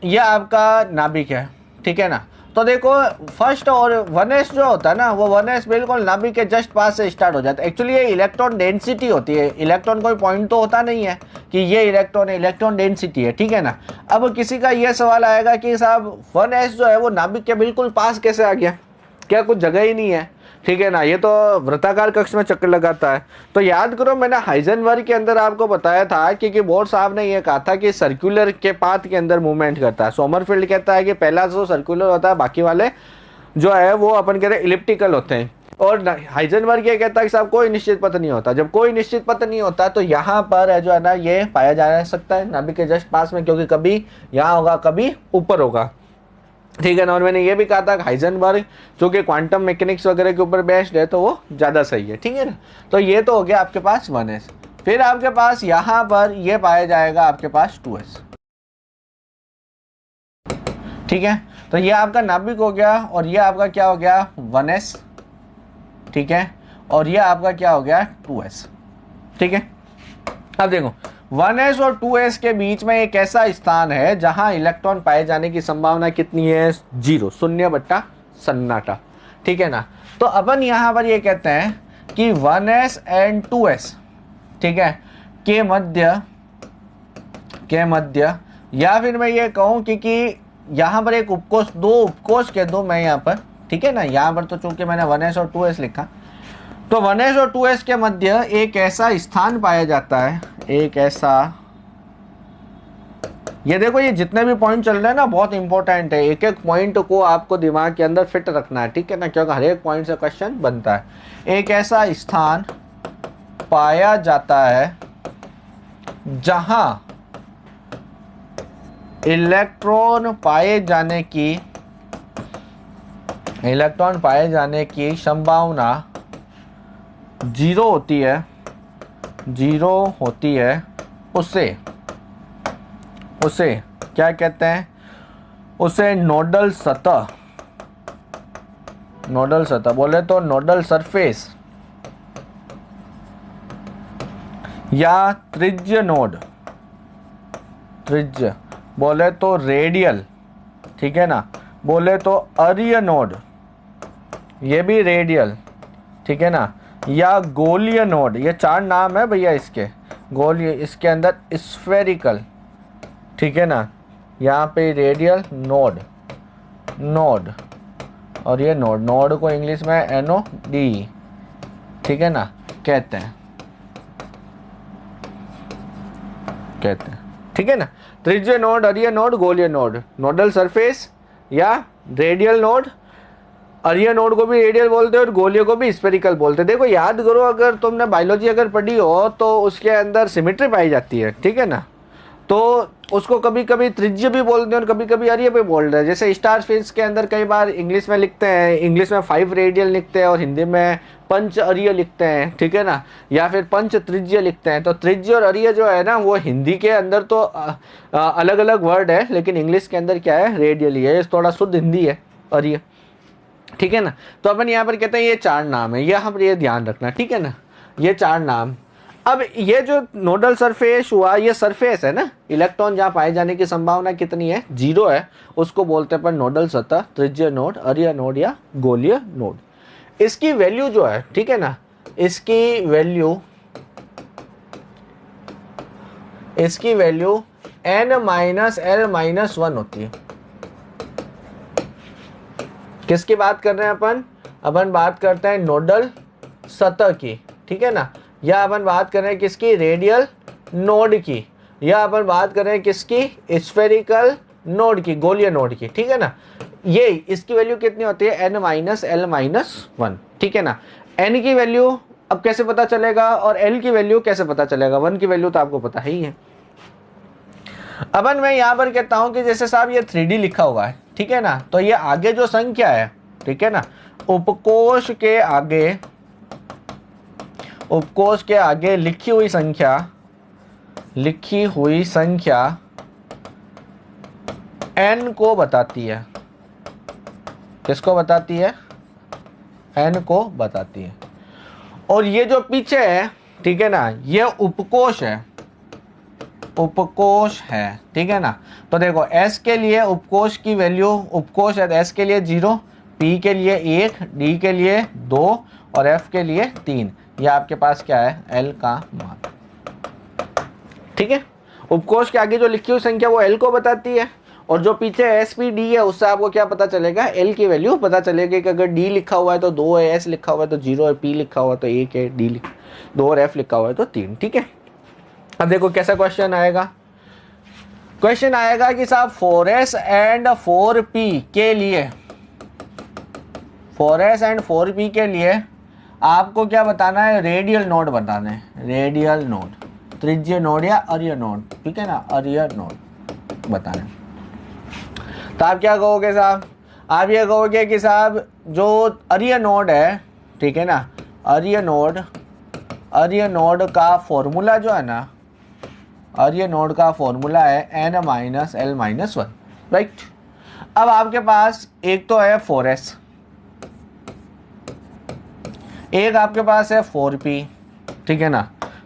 ये आपका नाभिक है, ठीक है ना। तो देखो फर्स्ट और 1s जो होता है ना, वो 1s बिल्कुल नाभिक के जस्ट पास से स्टार्ट हो जाता है। एक्चुअली ये इलेक्ट्रॉन डेंसिटी होती है, इलेक्ट्रॉन कोई पॉइंट तो होता नहीं है कि ये इलेक्ट्रॉन है, इलेक्ट्रॉन डेंसिटी है, ठीक है ना। अब किसी का ये सवाल आएगा कि साहब 1s जो है वो नाभिक के बिल्कुल पास कैसे आ गया, क्या कुछ जगह ही नहीं है, ठीक है ना, ये तो वृत्ताकार कक्ष में चक्कर लगाता है। तो याद करो मैंने हाइजेनबर्ग के अंदर आपको बताया था कि बोर साहब ने ये कहा था कि सर्कुलर के पाथ के अंदर मूवमेंट करता है। सोमरफील्ड कहता है कि पहला जो सर्कुलर होता है, बाकी वाले जो है वो अपन कहते हैं इलिप्टिकल होते हैं। और हाइजेनबर्ग ये कहता है कि साहब कोई निश्चित पथ नहीं होता। जब कोई निश्चित पथ नहीं होता तो यहाँ पर जो है ना ये पाया जा सकता है नाभिक के जस्ट पास में, क्योंकि कभी यहाँ होगा कभी ऊपर होगा, ठीक है ना। और मैंने ये भी कहा था हाइजेनबर्ग जो कि क्वांटम मैकेनिक्स वगैरह के ऊपर बेस्ड है तो वो ज़्यादा सही है, ठीक है ना। तो ये तो हो गया आपके पास 1s। फिर आपके पास यहाँ पर ये पाया जाएगा आपके पास 2s, ठीक है। तो ये आपका नाभिक हो गया और ये आपका क्या हो गया 1s, ठीक है। और ये आपका क्या हो गया 2s, ठीक है। अब देखो 1s और 2s के बीच में एक ऐसा स्थान है जहां इलेक्ट्रॉन पाए जाने की संभावना कितनी है, 0, शून्य बट्टा सन्नाटा, ठीक है ना। तो अपन यहां पर ये कहते हैं कि 1s एंड 2s, ठीक है, के मध्य या फिर मैं ये कहूं कि यहां पर एक उपकोष, दो उपकोष कह दो मैं यहां पर, ठीक है ना। यहां पर तो चूंकि मैंने 1s और 2s लिखा, तो 1s और 2s के मध्य एक ऐसा स्थान पाया जाता है, एक ऐसा, ये देखो ये जितने भी पॉइंट चल रहे हैं ना बहुत इंपॉर्टेंट है, एक एक पॉइंट को आपको दिमाग के अंदर फिट रखना है, ठीक है ना, क्योंकि हर एक पॉइंट से क्वेश्चन बनता है। एक ऐसा स्थान पाया जाता है जहां इलेक्ट्रॉन पाए जाने की संभावना 0 होती है, उसे क्या कहते हैं, उसे नोडल सतह बोले तो नोडल सरफेस या त्रिज्य बोले तो रेडियल, ठीक है ना, बोले तो अर्य नोड, ये भी रेडियल, ठीक है ना, या गोलीय नोड, ये 4 नाम है भैया इसके। गोलीय, इसके अंदर स्फेरिकल, ठीक है ना, यहाँ पे रेडियल नोड और ये नोड को इंग्लिश में NOD, ठीक है ना, कहते हैं, ठीक है ना। त्रिज्य नोड, अर्य नोड, गोलीय नोड, नोडल सरफेस या रेडियल नोड। अर्य नोड को भी रेडियल बोलते हैं और गोलीय को भी स्फेरिकल बोलते हैं। देखो याद करो, अगर तुमने बायोलॉजी अगर पढ़ी हो तो उसके अंदर सिमेट्री पाई जाती है, ठीक है ना। तो उसको कभी कभी त्रिज्य भी बोलते हैं और कभी कभी अर्य भी बोलते हैं। जैसे स्टार फिश के अंदर कई बार इंग्लिश में लिखते हैं, इंग्लिश में 5 रेडियल लिखते हैं और हिंदी में पंच अर्य लिखते हैं, ठीक है ना, या फिर पंच त्रिज्य लिखते हैं। तो त्रिज्य और अर्य जो है ना वो हिंदी के अंदर तो अलग अलग वर्ड है, लेकिन इंग्लिश के अंदर क्या है, रेडियल ही है। थोड़ा शुद्ध हिंदी है अर्य, ठीक है ना। तो अपन यहाँ पर कहते हैं ये 4 नाम है, यहाँ पर ये ध्यान रखना, ठीक है ना, ये 4 नाम। अब ये जो नोडल सरफेस हुआ, ये सरफेस है ना, इलेक्ट्रॉन जहाँ पाए जाने की संभावना कितनी है, 0 है, उसको बोलते हैं अपन नोडल सतह, त्रिज्य नोड, अर्य नोड या गोलीय नोड। इसकी वैल्यू जो है, ठीक है ना, इसकी वैल्यू इसकी value n minus l minus 1 होती है। किसकी बात कर रहे हैं अपन बात करते हैं नोडल सतह की, ठीक है ना, या अपन बात कर रहे हैं किसकी, रेडियल नोड की, या अपन बात कर रहे हैं किसकी, स्फेरिकल नोड की, गोलीय नोड की, ठीक है ना। ये इसकी वैल्यू कितनी होती है, n माइनस l माइनस 1, ठीक है ना। n की वैल्यू अब कैसे पता चलेगा और l की वैल्यू कैसे पता चलेगा, 1 की वैल्यू तो आपको पता ही है। अपन मैं यहां पर कहता हूं कि जैसे साहब ये 3D लिखा हुआ है, ठीक है ना, तो ये आगे जो संख्या है, ठीक है ना, उपकोष के आगे लिखी हुई संख्या n को बताती है। किसको बताती है, n को बताती है। और ये जो पीछे है, ठीक है ना, ये उपकोष है, ठीक है ना। तो देखो s के लिए उपकोष की वैल्यू, उपकोष है s के लिए 0, p के लिए 1, d के लिए 2 और f के लिए 3। ये आपके पास क्या है, l का मान, ठीक है। उपकोष के आगे जो लिखी हुई संख्या वो l को बताती है, और जो पीछे एस पी डी है उससे आपको क्या पता चलेगा, एल की वैल्यू पता चलेगी कि अगर डी लिखा हुआ है तो 2 है, एस लिखा हुआ है तो 0 है, पी लिखा हुआ है तो 1 है, डी 2 और एफ लिखा हुआ है तो 3, ठीक है। अब देखो कैसा क्वेश्चन आएगा। क्वेश्चन आएगा कि साहब 4s एंड 4p के लिए, 4s एंड 4p के लिए आपको क्या बताना है, रेडियल नोड बताना है, रेडियल नोड, त्रिज्यीय नोड या अर्य नोड, ठीक है ना, अर्य नोड बताना है। तो आप क्या कहोगे साहब, आप ये कहोगे कि साहब जो अर्य नोड है, ठीक है ना, अर्य नोड का फॉर्मूला जो है ना, अर्य नोड का फॉर्मूला है n minus l minus 1, right. अब आपके पास एक तो है 4s, एक आपके पास है 4p, ठीक है ना।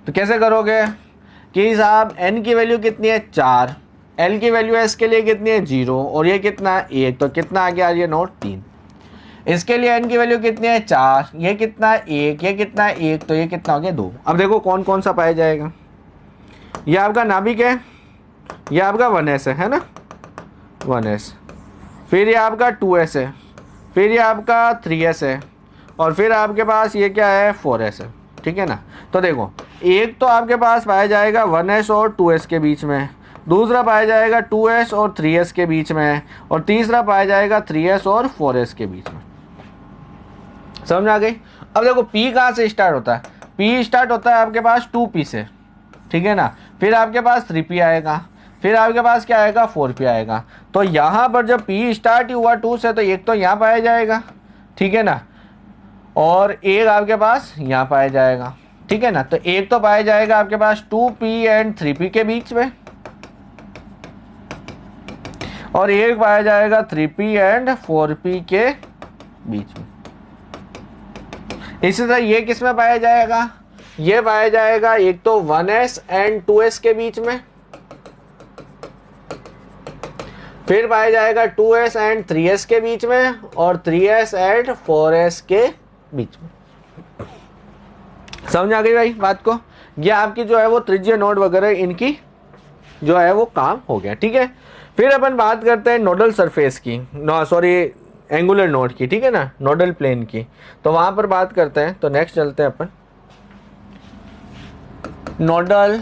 तो कैसे करोगे कि साहब n की वैल्यू कितनी है 4, l की वैल्यू s के लिए कितनी है 0 और ये कितना है 1, तो कितना आ गया ये नोड 3। इसके लिए n की वैल्यू कितनी है 4, ये कितना है 1, ये कितना है 1, तो ये कितना हो गया 2। अब देखो कौन कौन सा पाया जाएगा, ये आपका नाभिक है, ये आपका 1s है ना, 1s, फिर ये आपका 2s है, फिर ये आपका 3s है, और फिर आपके पास ये क्या है 4s है, ठीक है ना। तो देखो एक तो आपके पास पाया जाएगा 1s और 2s के बीच में, दूसरा पाया जाएगा 2s और 3s के बीच में, और तीसरा पाया जाएगा 3s और 4s के बीच में। समझ आ गई। अब देखो p कहाँ से स्टार्ट होता है, p स्टार्ट होता है आपके पास 2p से, ठीक है ना, फिर आपके पास 3p आएगा, फिर आपके पास क्या आएगा 4p आएगा। तो यहाँ पर जब p स्टार्ट हुआ 2 से तो एक तो यहाँ पाया जाएगा, ठीक है ना, और एक आपके पास यहाँ पाया जाएगा, ठीक है ना। तो एक तो पाया जाएगा आपके पास 2p एंड 3p के बीच में, और एक पाया जाएगा 3p एंड 4p के बीच में। इसी तरह ये किस में पाया जाएगा, ये पाया जाएगा एक तो 1s एंड 2s के बीच में, फिर पाया जाएगा 2s एंड 3s के बीच में, और 3s एंड 4s के बीच में। समझ आ गई भाई बात को। ये आपकी जो है वो त्रिज्यीय नोड वगैरह इनकी जो है वो काम हो गया, ठीक है। फिर अपन बात करते हैं नोडल सरफेस की, सॉरी एंगुलर नोड की, ठीक है ना, नोडल प्लेन की। तो वहां पर बात करते हैं, तो नेक्स्ट चलते हैं अपन नोडल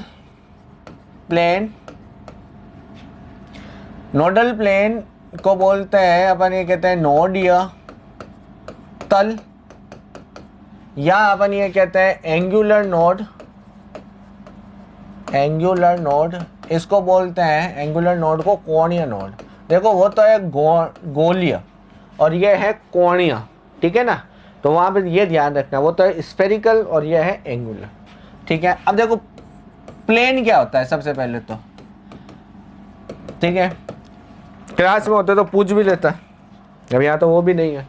प्लेन। नोडल प्लेन को बोलते हैं अपन, ये कहते हैं नोडीय तल, या अपन ये कहते हैं एंगुलर नोड। एंगुलर नोड इसको बोलते हैं, एंगुलर नोड को कोणीय नोड। देखो वो तो है गोलीय और ये है कोणीय, ठीक है ना। तो वहां पर ये ध्यान रखना, वो तो है स्फेरिकल और ये है एंगुलर, ठीक है। अब देखो प्लेन क्या होता है सबसे पहले तो, ठीक है, क्लास में होते तो पूछ भी लेता, अब यहाँ तो वो भी नहीं है।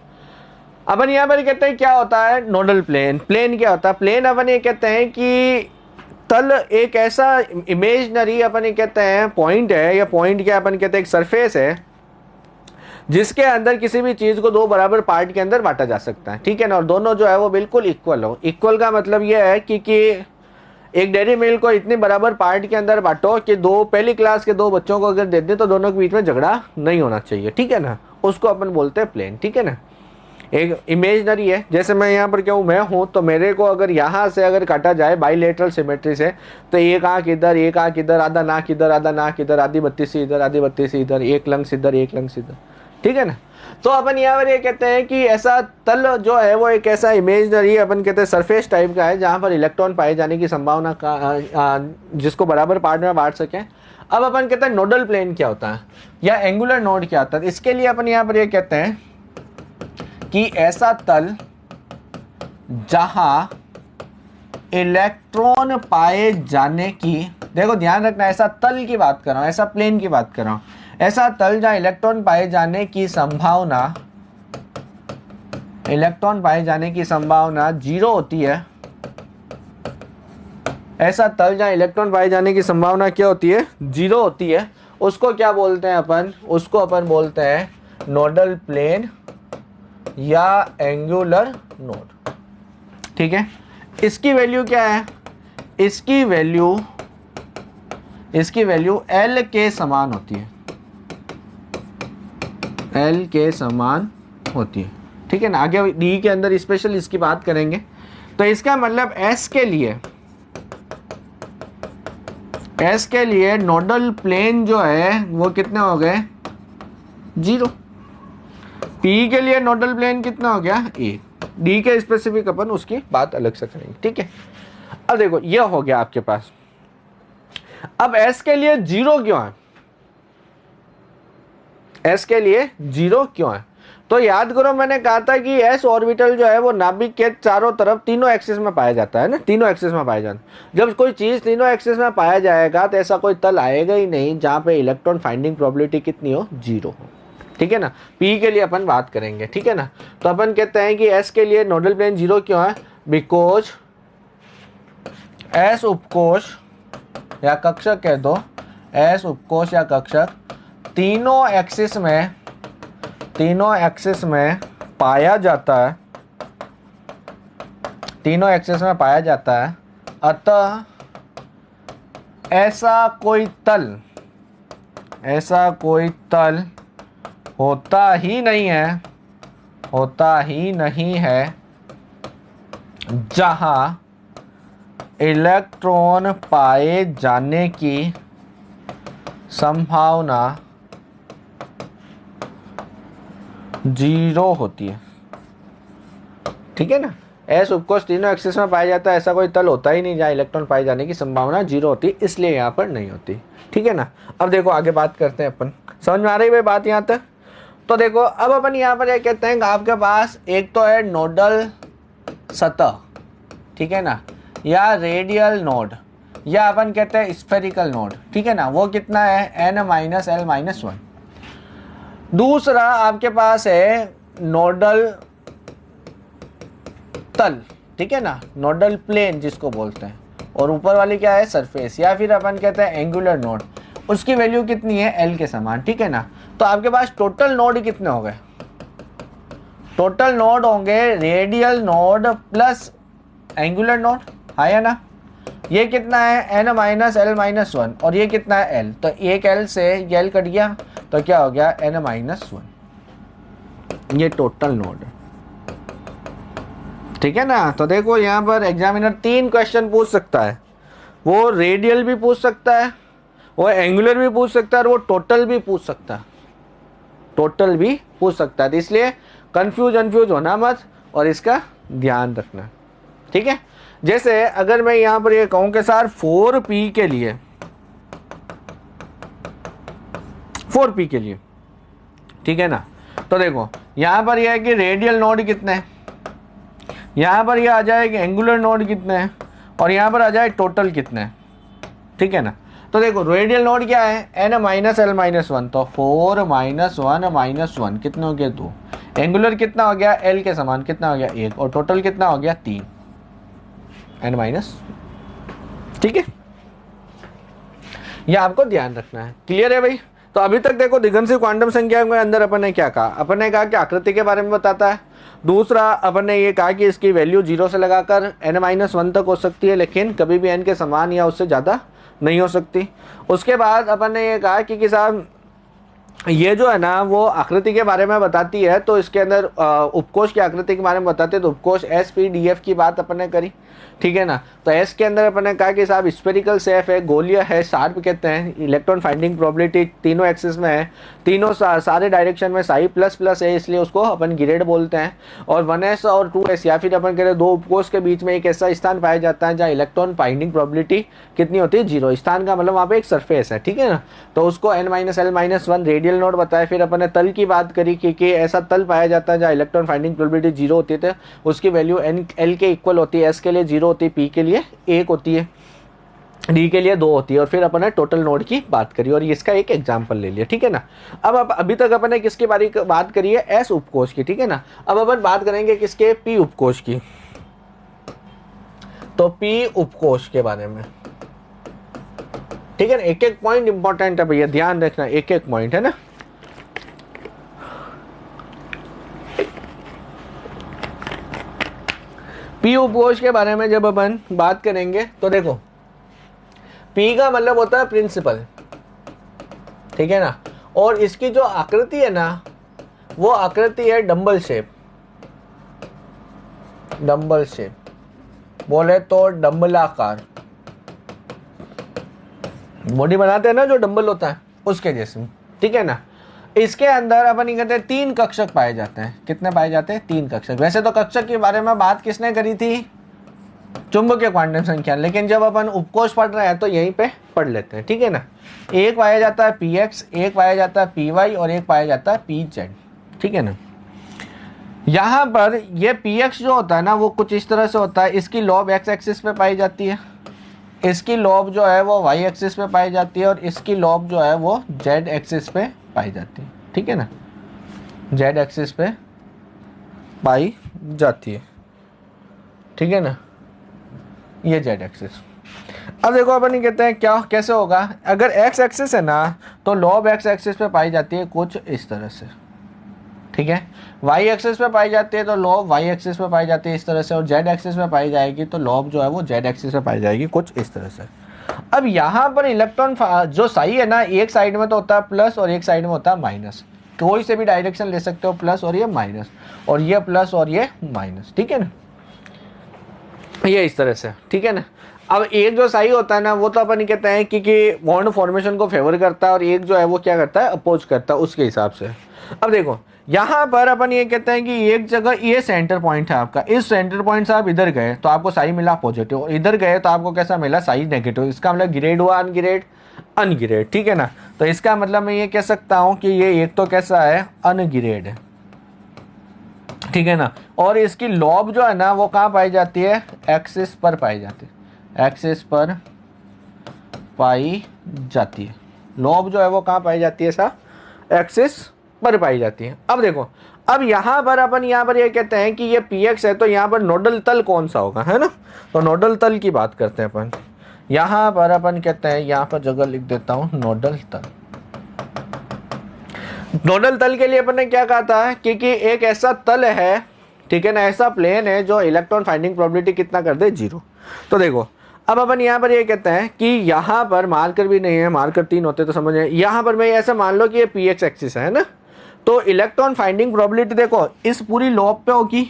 अपन यहाँ पर कहते हैं क्या होता है नोडल प्लेन। प्लेन क्या होता है, प्लेन अपन ये कहते हैं कि तल एक ऐसा इमेजनरी अपन ये कहते हैं पॉइंट है, या पॉइंट क्या अपन कहते हैं एक सरफेस है जिसके अंदर किसी भी चीज को दो बराबर पार्ट के अंदर बांटा जा सकता है, ठीक है ना, और दोनों जो है वो बिल्कुल इक्वल हो। इक्वल का मतलब ये है कि एक डेयरी मिल्क को इतने बराबर पार्ट के अंदर बांटो कि दो पहली क्लास के दो बच्चों को अगर दे दें तो दोनों के बीच में झगड़ा नहीं होना चाहिए, ठीक है ना, उसको अपन बोलते हैं प्लेन, ठीक है ना। एक इमेजनरी है, जैसे मैं यहाँ पर क्या हूँ, मैं हूँ, तो मेरे को अगर यहाँ से अगर काटा जाए बाईलेटरल सिमेट्री से, तो एक आंख इधर, एक आंख इधर, आधा नाक इधर, आधा नाक इधर, आधी बत्तीसी इधर, आधी बत्तीसी इधर, एक लंग्स इधर, एक लंग्स इधर, ठीक है ना। तो अपन यहाँ पर ये कहते हैं कि ऐसा तल जो है वो एक ऐसा इमेजनरी अपन कहते हैं सरफेस टाइप का है जहाँ पर इलेक्ट्रॉन पाए जाने की संभावना का जिसको बराबर पार्ट में बांट सकें। अब अपन कहते हैं नोडल प्लेन क्या होता है या एंगुलर नोड क्या होता है। इसके लिए अपन यहाँ पर ये कहते हैं कि ऐसा तल जहां इलेक्ट्रॉन पाए जाने की, देखो ध्यान रखना, ऐसा तल की बात कर रहा हूं, ऐसा प्लेन की बात कर रहा हूं, ऐसा तल जहां इलेक्ट्रॉन पाए जाने की संभावना, इलेक्ट्रॉन पाए जाने की संभावना 0 होती है। ऐसा तल जहां इलेक्ट्रॉन पाए जाने की संभावना क्या होती है, 0 होती है, उसको क्या बोलते हैं अपन, उसको अपन बोलते हैं नोडल प्लेन या एंगुलर नोड, ठीक है। इसकी वैल्यू क्या है, इसकी वैल्यू L के समान होती है, L के समान होती है, ठीक है ना। आगे D के अंदर स्पेशल इसकी बात करेंगे। तो इसका मतलब S के लिए नोडल प्लेन जो है वो कितने हो गए, 0। P के लिए नोडल प्लेन कितना हो गया, 1। D के स्पेसिफिक अपन उसकी बात अलग से करेंगे, ठीक है। अब देखो ये हो गया आपके पास। अब S के लिए 0 क्यों है, S के लिए 0 क्यों है, तो याद करो मैंने कहा था कि S ऑर्बिटल जो है वो नाभिक के चारों तरफ तीनों एक्सिस में पाया जाता है ना, तीनों एक्सिस में पाया जाता है। जब कोई चीज तीनों एक्सिस में पाया जाएगा तो ऐसा कोई तल आएगा ही नहीं जहां पे इलेक्ट्रॉन फाइंडिंग प्रोबेबिलिटी कितनी हो, 0 हो, ठीक है ना। P के लिए अपन बात करेंगे, ठीक है ना। तो अपन कहते हैं कि S के लिए नोडल प्लेन 0 क्यों है, बिकॉज S उपकोश या कक्षक कह दो, S उपकोश या कक्षक तीनों एक्सिस में पाया जाता है, तीनों एक्सिस में पाया जाता है। अतः ऐसा कोई तल होता ही नहीं है जहां इलेक्ट्रॉन पाए जाने की संभावना 0 होती है, ठीक है ना। S उपकोश तीनों एक्सिस में पाया जाता है, ऐसा कोई तल होता ही नहीं जहां इलेक्ट्रॉन पाए जाने की संभावना 0 होती, इसलिए यहाँ पर नहीं होती, ठीक है ना। अब देखो आगे बात करते हैं अपन, समझ में आ रही है बात यहाँ तक। तो देखो अब अपन यहाँ पर ये कहते हैं कि आपके पास एक तो है नोडल सतह, ठीक है ना, या रेडियल नोड, या अपन कहते हैं स्फेरिकल नोड, ठीक है ना। वो कितना है, n-l-1। दूसरा आपके पास है नोडल तल, ठीक है ना, नोडल प्लेन जिसको बोलते हैं, और ऊपर वाली क्या है, सरफेस, या फिर अपन कहते हैं एंगुलर नोड। उसकी वैल्यू कितनी है, L के समान, ठीक है ना। तो आपके पास टोटल नोड कितने हो गए, टोटल नोड होंगे radial node plus angular node, है या ना। ये कितना है, n-l-1, और ये कितना है, L। तो एक L से ये L कट गया, तो क्या हो गया, n-1। ये टोटल नोड है, ठीक है ना। तो देखो यहाँ पर एग्जामिनर 3 क्वेश्चन पूछ सकता है, वो रेडियल भी पूछ सकता है, वो एंगुलर भी पूछ सकता है, और वो टोटल भी पूछ सकता है, तो इसलिए कंफ्यूज होना मत और इसका ध्यान रखना, ठीक है। जैसे अगर मैं यहाँ पर ये कहूँ कि सर 4p के लिए, ठीक है ना। तो देखो यहाँ पर यह है कि रेडियल नोड कितने हैं, यहाँ पर यह आ जाए कि एंगुलर नोड कितने हैं, और यहाँ पर आ जाए टोटल कितने हैं, ठीक है ना। तो देखो रेडियल नोड क्या है, n-l-1, तो 4 - 1 - 1 कितने हो गया, 2। एंगुलर कितना हो गया, L के समान कितना हो गया, 1, और टोटल कितना हो गया, 3 n-, ठीक है। यह आपको ध्यान रखना है, क्लियर है भाई। तो अभी तक देखो दिगंशी क्वांटम संख्या के अंदर अपन ने क्या कहा, अपन ने कहा कि आकृति के बारे में बताता है। दूसरा अपन ने ये कहा कि इसकी वैल्यू 0 से लगाकर n-1 तक हो सकती है, लेकिन कभी भी n के समान या उससे ज़्यादा नहीं हो सकती। उसके बाद अपन ने ये कहा कि साहब ये जो है ना वो आकृति के बारे में बताती है, तो इसके अंदर उपकोष की आकृति के बारे में बताते हैं, तो उपकोष SP-DF की बात अपन ने करी, ठीक है ना। तो एस के अंदर अपन ने कहा कि साहब स्फेरिकल शेप है, गोलीय है, शार्प कहते हैं, इलेक्ट्रॉन फाइंडिंग प्रोबेबिलिटी तीनों एक्सिस में है, तीनों सारे डायरेक्शन में साई प्लस है, इसलिए उसको अपन ग्रेड बोलते हैं। और 1s और 2s या फिर अपन कहते हैं दो उपकोष के बीच में एक ऐसा स्थान पाया जाता है जहाँ इलेक्ट्रॉन फाइंडिंग प्रोबेबिलिटी कितनी होती है, 0। स्थान का मतलब वहाँ पे एक सरफेस है, ठीक है ना। तो उसको n-l-1 रेडियल नोड बताया। फिर अपन ने तल की बात करी कि ऐसा तल पाया जाता है जहाँ इलेक्ट्रॉन फाइंडिंग प्रोबेबिलिटी 0 होती है, उसकी वैल्यू l के इक्वल होती है, s के लिए 0 होती है, p के लिए 1 होती है, डी के लिए 2 होती है। और फिर अपन ने टोटल नोड की बात करी और इसका एक एग्जांपल ले लिया, ठीक है ना। अब अभी तक अपन ने किसके बारे में बात करी है, एस उपकोष की, ठीक है ना। अब अपन बात करेंगे किसके, पी उपकोष की। तो पी उपकोष के बारे में, ठीक है ना। एक एक पॉइंट इंपॉर्टेंट है भैया, ध्यान रखना, एक एक पॉइंट है ना। पी उपकोष के बारे में जब अपन बात करेंगे तो देखो, पी का मतलब होता है प्रिंसिपल, ठीक है ना। और इसकी जो आकृति है ना वो आकृति है डंबल शेप, डंबल शेप बोले तो डंबलाकार बॉडी बनाते हैं ना, जो डंबल होता है उसके जैसे, ठीक है ना। इसके अंदर अपन ये कहते हैं 3 कक्षक पाए जाते हैं। कितने पाए जाते हैं, 3 कक्षक। वैसे तो कक्षक के बारे में बात किसने करी थी, चुंबकीय क्वांटम संख्या, लेकिन जब अपन उपकोष पढ़ रहे हैं तो यहीं पे पढ़ लेते हैं, ठीक है ना। एक पाया जाता है px, एक पाया जाता है py और एक पाया जाता है pz, ठीक है ना। यहाँ पर ये px जो होता है ना वो कुछ इस तरह से होता है, इसकी लॉब x एक्सिस पे पाई जाती है, इसकी लॉब जो है वो y एक्सिस पे पाई जाती है और इसकी लॉब जो है वो z एक्सिस पे पाई जाती है, ठीक है ना। z एक्सिस पे पाई जाती है, ठीक है ना, ये z एक्सिस। अब देखो अपन ये कहते हैं क्या कैसे होगा, अगर x एक्सिस है ना तो लॉब x एक्सिस पे पाई जाती है कुछ इस तरह से, ठीक है। y एक्सिस पे पाई जाती है तो लॉब y एक्सिस पे पाई जाती है इस तरह से, और z एक्सिस पे पाई जाएगी तो लॉब जो है वो z एक्सिस पे पाई जाएगी कुछ इस तरह से। अब यहाँ पर इलेक्ट्रॉन जो साई है ना, एक साइड में तो होता है प्लस और एक साइड में होता है माइनस, कोई से भी डायरेक्शन ले सकते हो, प्लस और ये माइनस, और ये प्लस और ये माइनस, ठीक है ना, ये इस तरह से, ठीक है ना। अब एक जो साई होता है ना वो तो अपन कहते हैं कि बॉन्ड फॉर्मेशन को फेवर करता है, और एक जो है वो क्या करता है, अपोज करता है, उसके हिसाब से। अब देखो यहाँ पर अपन ये कहते हैं कि एक जगह ये सेंटर पॉइंट है आपका, इस सेंटर पॉइंट से आप इधर गए तो आपको साई मिला पॉजिटिव, और इधर गए तो आपको कैसा मिला, साई नेगेटिव। इसका मतलब ग्रेड हुआ अनग्रेड, अनग्रेड, ठीक है ना। तो इसका मतलब मैं ये कह सकता हूँ कि ये एक तो कैसा है, अनग्रेड है, ठीक है ना। और इसकी लॉब जो है ना वो कहाँ पाई जाती है, एक्सिस पर पाई जाती है, एक्सिस पर पाई जाती है। लॉब जो है वो कहाँ पाई जाती है, सा एक्सिस पर पाई जाती है। अब देखो, अब यहाँ पर अपन यहाँ पर ये कहते हैं कि ये px है, तो यहाँ पर नोडल तल कौन सा होगा, है ना। तो नोडल तल की बात करते हैं अपन। यहाँ पर अपन कहते हैं, यहाँ पर जगह लिख देता हूँ, नोडल तल। नोडल तल के लिए अपन ने क्या कहा था कि एक ऐसा तल है, ठीक है ना, ऐसा प्लेन है जो इलेक्ट्रॉन फाइंडिंग प्रोबेबिलिटी कितना कर दे, 0। तो देखो अब अपन यहाँ पर ये कहते हैं कि यहाँ पर मार्कर भी नहीं है, मार्कर 3 होते तो समझ जाए। यहाँ पर मैं ऐसा मान लो कि ये px एक्सिस है ना, तो इलेक्ट्रॉन फाइंडिंग प्रोबेबिलिटी देखो इस पूरी लॉब पे होगी,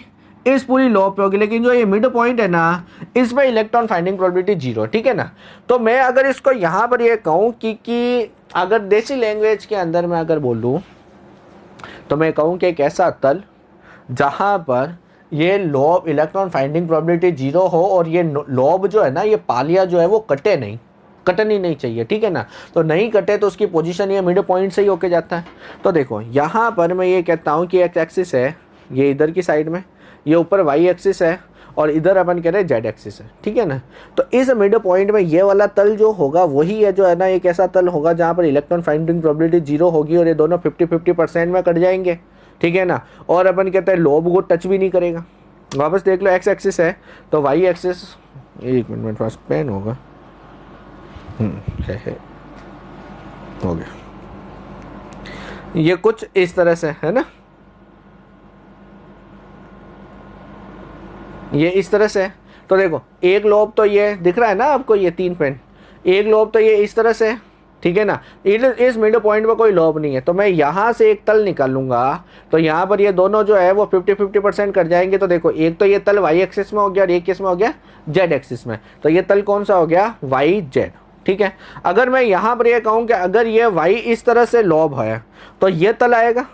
इस पूरी लॉब पे होगी, लेकिन जो ये मिड पॉइंट है ना इसमें इलेक्ट्रॉन फाइंडिंग प्रोबेबिलिटी 0, ठीक है ना। तो मैं अगर इसको यहाँ पर ये कहूँ कि अगर देसी लैंग्वेज के अंदर मैं अगर बोलूँ तो मैं कहूँ कि एक ऐसा तल जहाँ पर ये लॉब इलेक्ट्रॉन फाइंडिंग प्रोबेबिलिटी 0 हो, और ये लॉब जो है ना, ये पालिया जो है वो कटे नहीं, कटनी नहीं चाहिए, ठीक है ना। तो नहीं कटे तो उसकी पोजीशन ये मिड पॉइंट से ही होके जाता है। तो देखो यहाँ पर मैं ये कहता हूँ कि एक एक्सिस है, ये इधर की साइड में, ये ऊपर y एक्सिस है, और इधर अपन कह रहे हैं z एक्सिस है, ठीक है ना। तो इस मिड पॉइंट में ये वाला तल जो होगा वही है जो है ना, एक ऐसा तल होगा जहाँ पर इलेक्ट्रॉन फाइंडिंग प्रोबेबिलिटी 0 होगी, और ये दोनों 50-50% में कट जाएंगे, ठीक है ना। और अपन कहते हैं लॉब को टच भी नहीं करेगा। वापस देख लो, x एक्सिस है तो y एक्सिस, एक मिनट मेरे पास पेन होगा, है हो गया, ये कुछ इस तरह से है ना, ये इस तरह से है। तो देखो एक लोब तो ये दिख रहा है ना आपको, ये 3 पेन, एक लोब तो ये इस तरह से है, ठीक है ना। इस मिड पॉइंट पर कोई लोब नहीं है, तो मैं यहाँ से एक तल निकाल लूंगा, तो यहाँ पर ये दोनों जो है वो 50-50% कर जाएंगे। तो देखो एक तो ये तल वाई एक्सिस में हो गया और एक किस में हो गया, जेड एक्सिस में। तो ये तल कौन सा हो गया, वाई जेड, ठीक है। अगर मैं यहाँ पर ये कहूँ कि अगर ये वाई इस तरह से लोब है तो ये तल आएगा,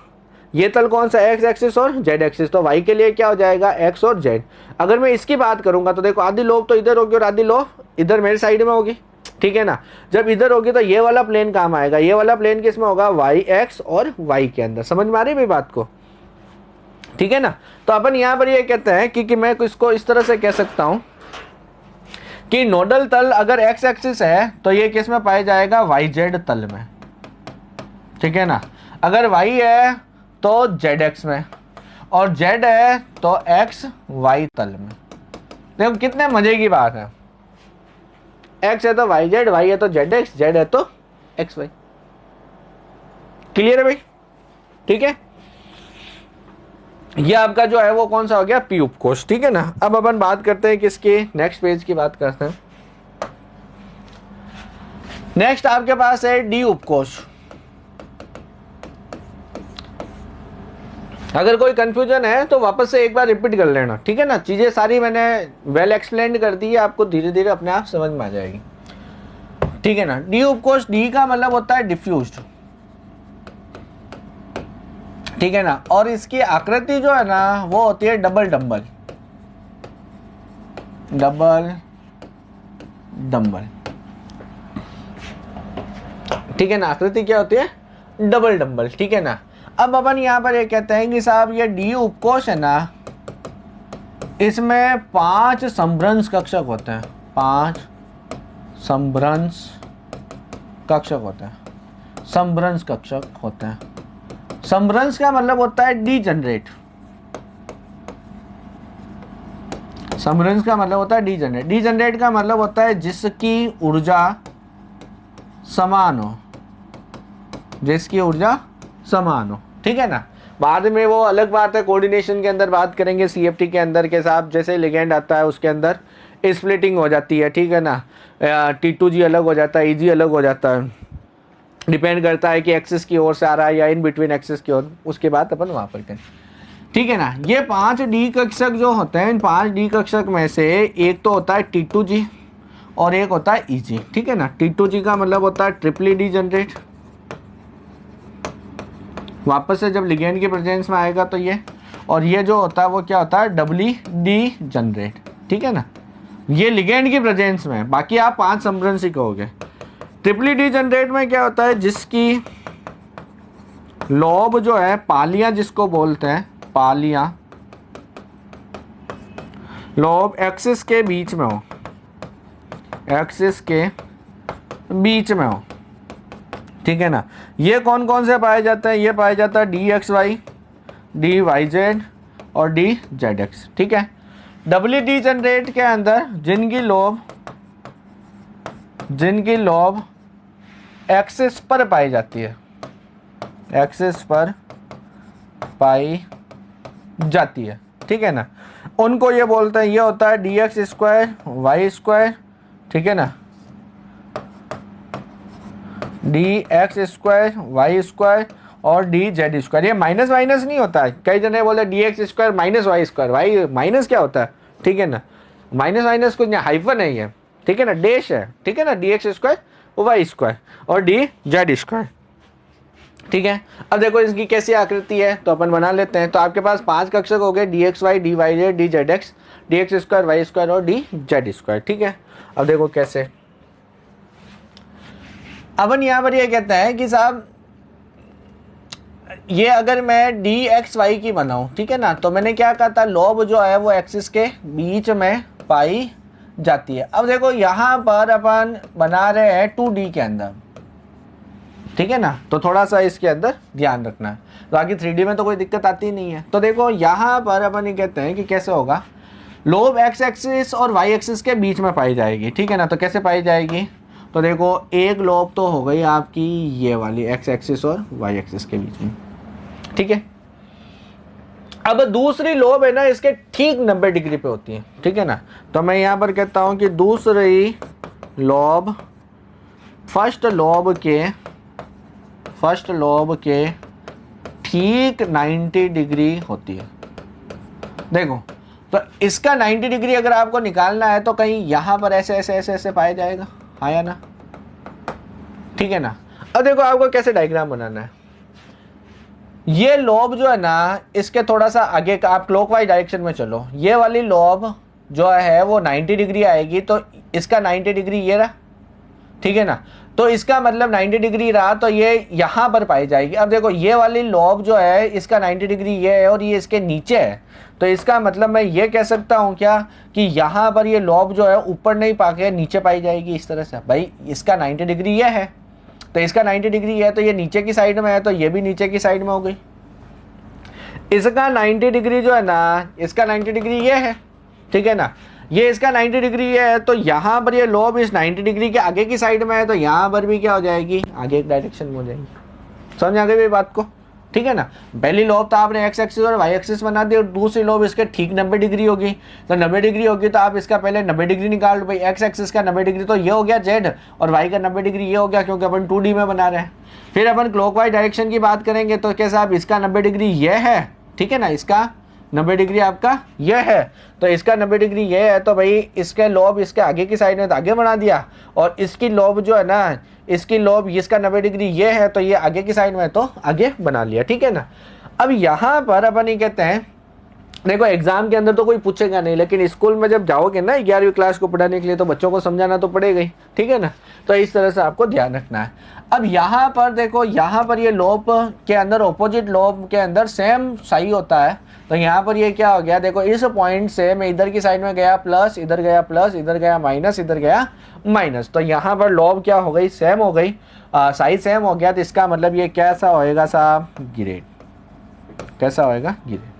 ये तल कौन सा, एक्स एक्सिस और जेड एक्सिस। तो वाई के लिए क्या हो जाएगा, एक्स और जेड। अगर मैं इसकी बात करूंगा तो देखो आधी लोब तो इधर होगी और आधी लोब इधर मेरे साइड में होगी, ठीक है ना। जब इधर होगी तो ये वाला प्लेन काम आएगा, ये वाला प्लेन किस में होगा, वाई एक्स और वाई के अंदर। समझ में आ रही है बात को, ठीक है ना। तो अपन यहाँ पर ये कहते हैं कि मैं इसको इस तरह से कह सकता हूँ कि नोडल तल अगर एक्स एक्सिस है तो ये किस में पाया जाएगा, वाई जेड तल में, ठीक है ना। अगर वाई है तो जेड एक्स में और जेड है तो एक्स वाई तल में। देखो कितने मजे की बात है, एक्स है तो वाई जेड, वाई है तो जेड एक्स, जेड है तो एक्स वाई। क्लियर है भाई, ठीक है। ये आपका जो है वो कौन सा हो गया, पी उपकोष, ठीक है ना। अब अपन बात करते हैं किसकी, नेक्स्ट पेज की बात करते हैं। नेक्स्ट आपके पास है डी उपकोष। अगर कोई कंफ्यूजन है तो वापस से एक बार रिपीट कर लेना, ठीक है ना। चीजें सारी मैंने वेल एक्सप्लेन कर दी है, आपको धीरे धीरे अपने आप समझ में आ जाएगी, ठीक है ना। डी उपकोष, डी का मतलब होता है डिफ्यूज्ड, ठीक है ना। और इसकी आकृति जो है ना वो होती है डबल डंबल, डबल डंबल, ठीक है ना। आकृति क्या होती है, डबल डंबल, ठीक है ना। अब अपन यहाँ पर ये कहते हैं कि साहब ये डी उपकोष है ना, इसमें 5 समभ्रंश कक्षक होते हैं, 5 समभ्रंश कक्षक होते हैं, समभ्रंश कक्षक होते हैं। समभ्रंश का मतलब होता है डीजनरेट, समभ्रंश का मतलब होता है डीजनरेट। डीजनरेट का मतलब होता है जिसकी ऊर्जा समान हो, जिसकी ऊर्जा समान हो, ठीक है ना। बाद में वो अलग बात है, कोऑर्डिनेशन के अंदर बात करेंगे, सीएफटी के अंदर के साथ जैसे लिगेंड आता है उसके अंदर स्प्लिटिंग हो जाती है, ठीक है ना। T2G अलग हो जाता है, EG अलग हो जाता है, डिपेंड करता है कि एक्सिस की ओर से आ रहा है या इन बिटवीन एक्सिस की ओर, उसके बाद अपन वहाँ पर करें, ठीक है ना। ये 5 डी कक्षक जो होते हैं, इन 5 डी कक्षक में से एक तो होता है T2G और एक होता है EG, ठीक है ना। T2G का मतलब होता है ट्रिपली डी जनरेट, वापस से जब लिगेंड के प्रेजेंस में आएगा तो ये, और ये जो होता है वो क्या होता है, डबली डी जनरेट, ठीक है ना। ये लिगेंड की प्रेजेंस में, बाकी आप 5 समभ्रंश ही कहोगे। ट्रिपली डी जनरेट में क्या होता है, जिसकी लोब जो है, पालियां जिसको बोलते हैं, पालियां लोब एक्सिस के बीच में हो, एक्सिस के बीच में हो, ठीक है ना। ये कौन कौन से पाए जाते हैं, ये पाया जाता है d x y, d y z और डी जेड एक्स, ठीक है। डबली डी जनरेट के अंदर जिनकी लोब एक्सिस पर पाई जाती है, एक्सिस पर पाई जाती है, ठीक है ना, उनको ये बोलते हैं, ये होता है d x square y square, ठीक है ना, d x square y square और डी जेड स्क्वायर। ये माइनस माइनस नहीं होता है, कई जने बोले d x square minus y square, y minus क्या होता है, ठीक है ना। माइनस माइनस कुछ नहीं, हाइफन है ये, ठीक है ना, डैश है, ठीक है ना। D x square y square और डी जेड स्क्वायर, ठीक है। अब देखो इसकी कैसी आकृति है तो अपन बना लेते हैं। तो आपके पास 5 कक्षक हो गए, d x y, d y z, d z x, d x square y square और डी जेड स्क्वायर, ठीक है। अब देखो कैसे, अपन यहाँ पर ये कहते हैं कि साहब ये अगर मैं डी एक्स वाई की बनाऊं, ठीक है ना, तो मैंने क्या कहा था, लोब जो है वो एक्सिस के बीच में पाई जाती है। अब देखो यहाँ पर अपन बना रहे हैं 2D के अंदर, ठीक है ना, तो थोड़ा सा इसके अंदर ध्यान रखना है, बाकी 3D में तो कोई दिक्कत आती नहीं है। तो देखो यहाँ पर अपन ये कहते हैं कि कैसे होगा, लोब एक्स एक्सिस और वाई एक्सिस के बीच में पाई जाएगी, ठीक है ना। तो कैसे पाई जाएगी, तो देखो एक लोब तो हो गई आपकी ये वाली एक्स एक्सिस और वाई एक्सिस के बीच में, ठीक है। अब दूसरी लोब है ना इसके ठीक 90 डिग्री पे होती है, ठीक है ना। तो मैं यहां पर कहता हूं कि दूसरी लोब फर्स्ट लोब के ठीक 90 डिग्री होती है। देखो तो इसका 90 डिग्री अगर आपको निकालना है तो कहीं यहां पर ऐसे ऐसे ऐसे ऐसे पाया जाएगा, हाँ या ना, ठीक है ना। अब देखो आपको कैसे डायग्राम बनाना है। ये लोब जो है ना इसके थोड़ा सा आगे का आप क्लॉकवाइज डायरेक्शन में चलो, ये वाली लोब जो है वो 90 डिग्री आएगी, तो इसका 90 डिग्री ये रहा, ठीक है ना। तो इसका मतलब 90 डिग्री रहा तो ये यहां पर पाई जाएगी। अब देखो ये वाली लोब जो है इसका 90 डिग्री ये है और ये इसके नीचे है, तो इसका मतलब मैं ये कह सकता हूं क्या कि यहां पर ये लोब जो है ऊपर नहीं पाके नीचे पाई जाएगी इस तरह से। भाई इसका 90 डिग्री ये है, तो इसका 90 डिग्री है, तो ये नीचे की साइड में है, तो ये भी नीचे की साइड में हो गई। इसका 90 डिग्री जो है ना, इसका 90 डिग्री ये है, ठीक है ना, ये इसका 90 डिग्री ये है, तो यहाँ पर ये लोब इस 90 डिग्री के आगे की साइड में है, तो यहाँ पर भी क्या हो जाएगी, आगे एक डायरेक्शन में हो जाएगी। समझ आ गई भाई बात को, ठीक है ना। पहली लोब तो आपने एक्स एक्सिस और वाई एक्सिस बना दी और दूसरी लोब इसके ठीक 90 डिग्री होगी। तो 90 डिग्री होगी तो आप इसका पहले 90 डिग्री निकाल लो भाई। एक्स एक्सिस का 90 डिग्री तो ये हो गया जेड, और वाई का 90 डिग्री ये हो गया, क्योंकि अपन 2D में बना रहे हैं। फिर अपन क्लॉकवाइज डायरेक्शन की बात करेंगे तो कैसा, आप इसका 90 डिग्री ये है, ठीक है ना, इसका 90 डिग्री आपका ये है, तो इसका 90 डिग्री ये है, तो भाई इसके लोब इसके आगे की साइड में तो आगे बना दिया, और इसकी लोब जो है ना, इसकी लोब इसका 90 डिग्री ये है, तो ये आगे की साइड में तो आगे बना लिया, ठीक है ना। अब यहाँ पर अपन ये कहते हैं, देखो एग्जाम के अंदर तो कोई पूछेगा नहीं, लेकिन स्कूल में जब जाओगे ना 11वीं क्लास को पढ़ाने के लिए तो बच्चों को समझाना तो पड़ेगा ही, ठीक है ना। तो इस तरह से आपको ध्यान रखना है। अब यहाँ पर देखो, यहाँ पर ये लोब के अंदर ऑपोजिट लोब के अंदर सेम साई होता है, तो यहाँ पर ये क्या हो गया, देखो इस पॉइंट से मैं इधर की साइड में गया प्लस, इधर गया प्लस, इधर गया माइनस, इधर गया माइनस, तो यहाँ पर लोब क्या हो गई, सेम हो गई, साइज सेम हो गया। तो इसका मतलब ये कैसा होएगा साहब, ग्रेड, कैसा होएगा, ग्रेड।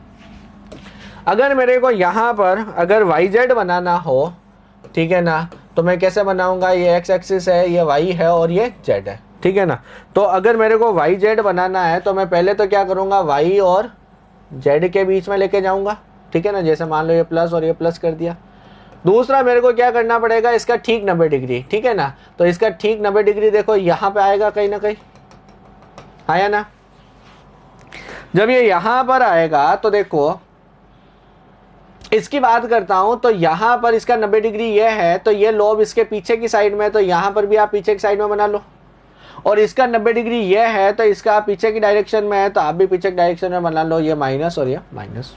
अगर मेरे को यहाँ पर अगर वाई जेड बनाना हो, ठीक है ना, तो मैं कैसे बनाऊंगा, ये एक्स एक्सिस है, ये वाई है और ये जेड है, ठीक है ना। तो अगर मेरे को वाई जेड बनाना है तो मैं पहले तो क्या करूंगा, वाई और जेड के बीच में लेके जाऊंगा, ठीक है ना। जैसे मान लो ये प्लस और ये प्लस कर दिया। दूसरा मेरे को क्या करना पड़ेगा, इसका ठीक 90 डिग्री, ठीक है ना। तो इसका ठीक 90 डिग्री देखो यहाँ पे आएगा कहीं ना कहीं, आया ना। जब ये यहां पर आएगा तो देखो इसकी बात करता हूं, तो यहां पर इसका 90 डिग्री ये है, तो ये लोब इसके पीछे की साइड में, तो यहां पर भी आप पीछे की साइड में बना लो। और इसका 90 डिग्री ये है, तो इसका पीछे की डायरेक्शन में है, तो आप भी पीछे की डायरेक्शन में बना लो, ये माइनस और ये माइनस,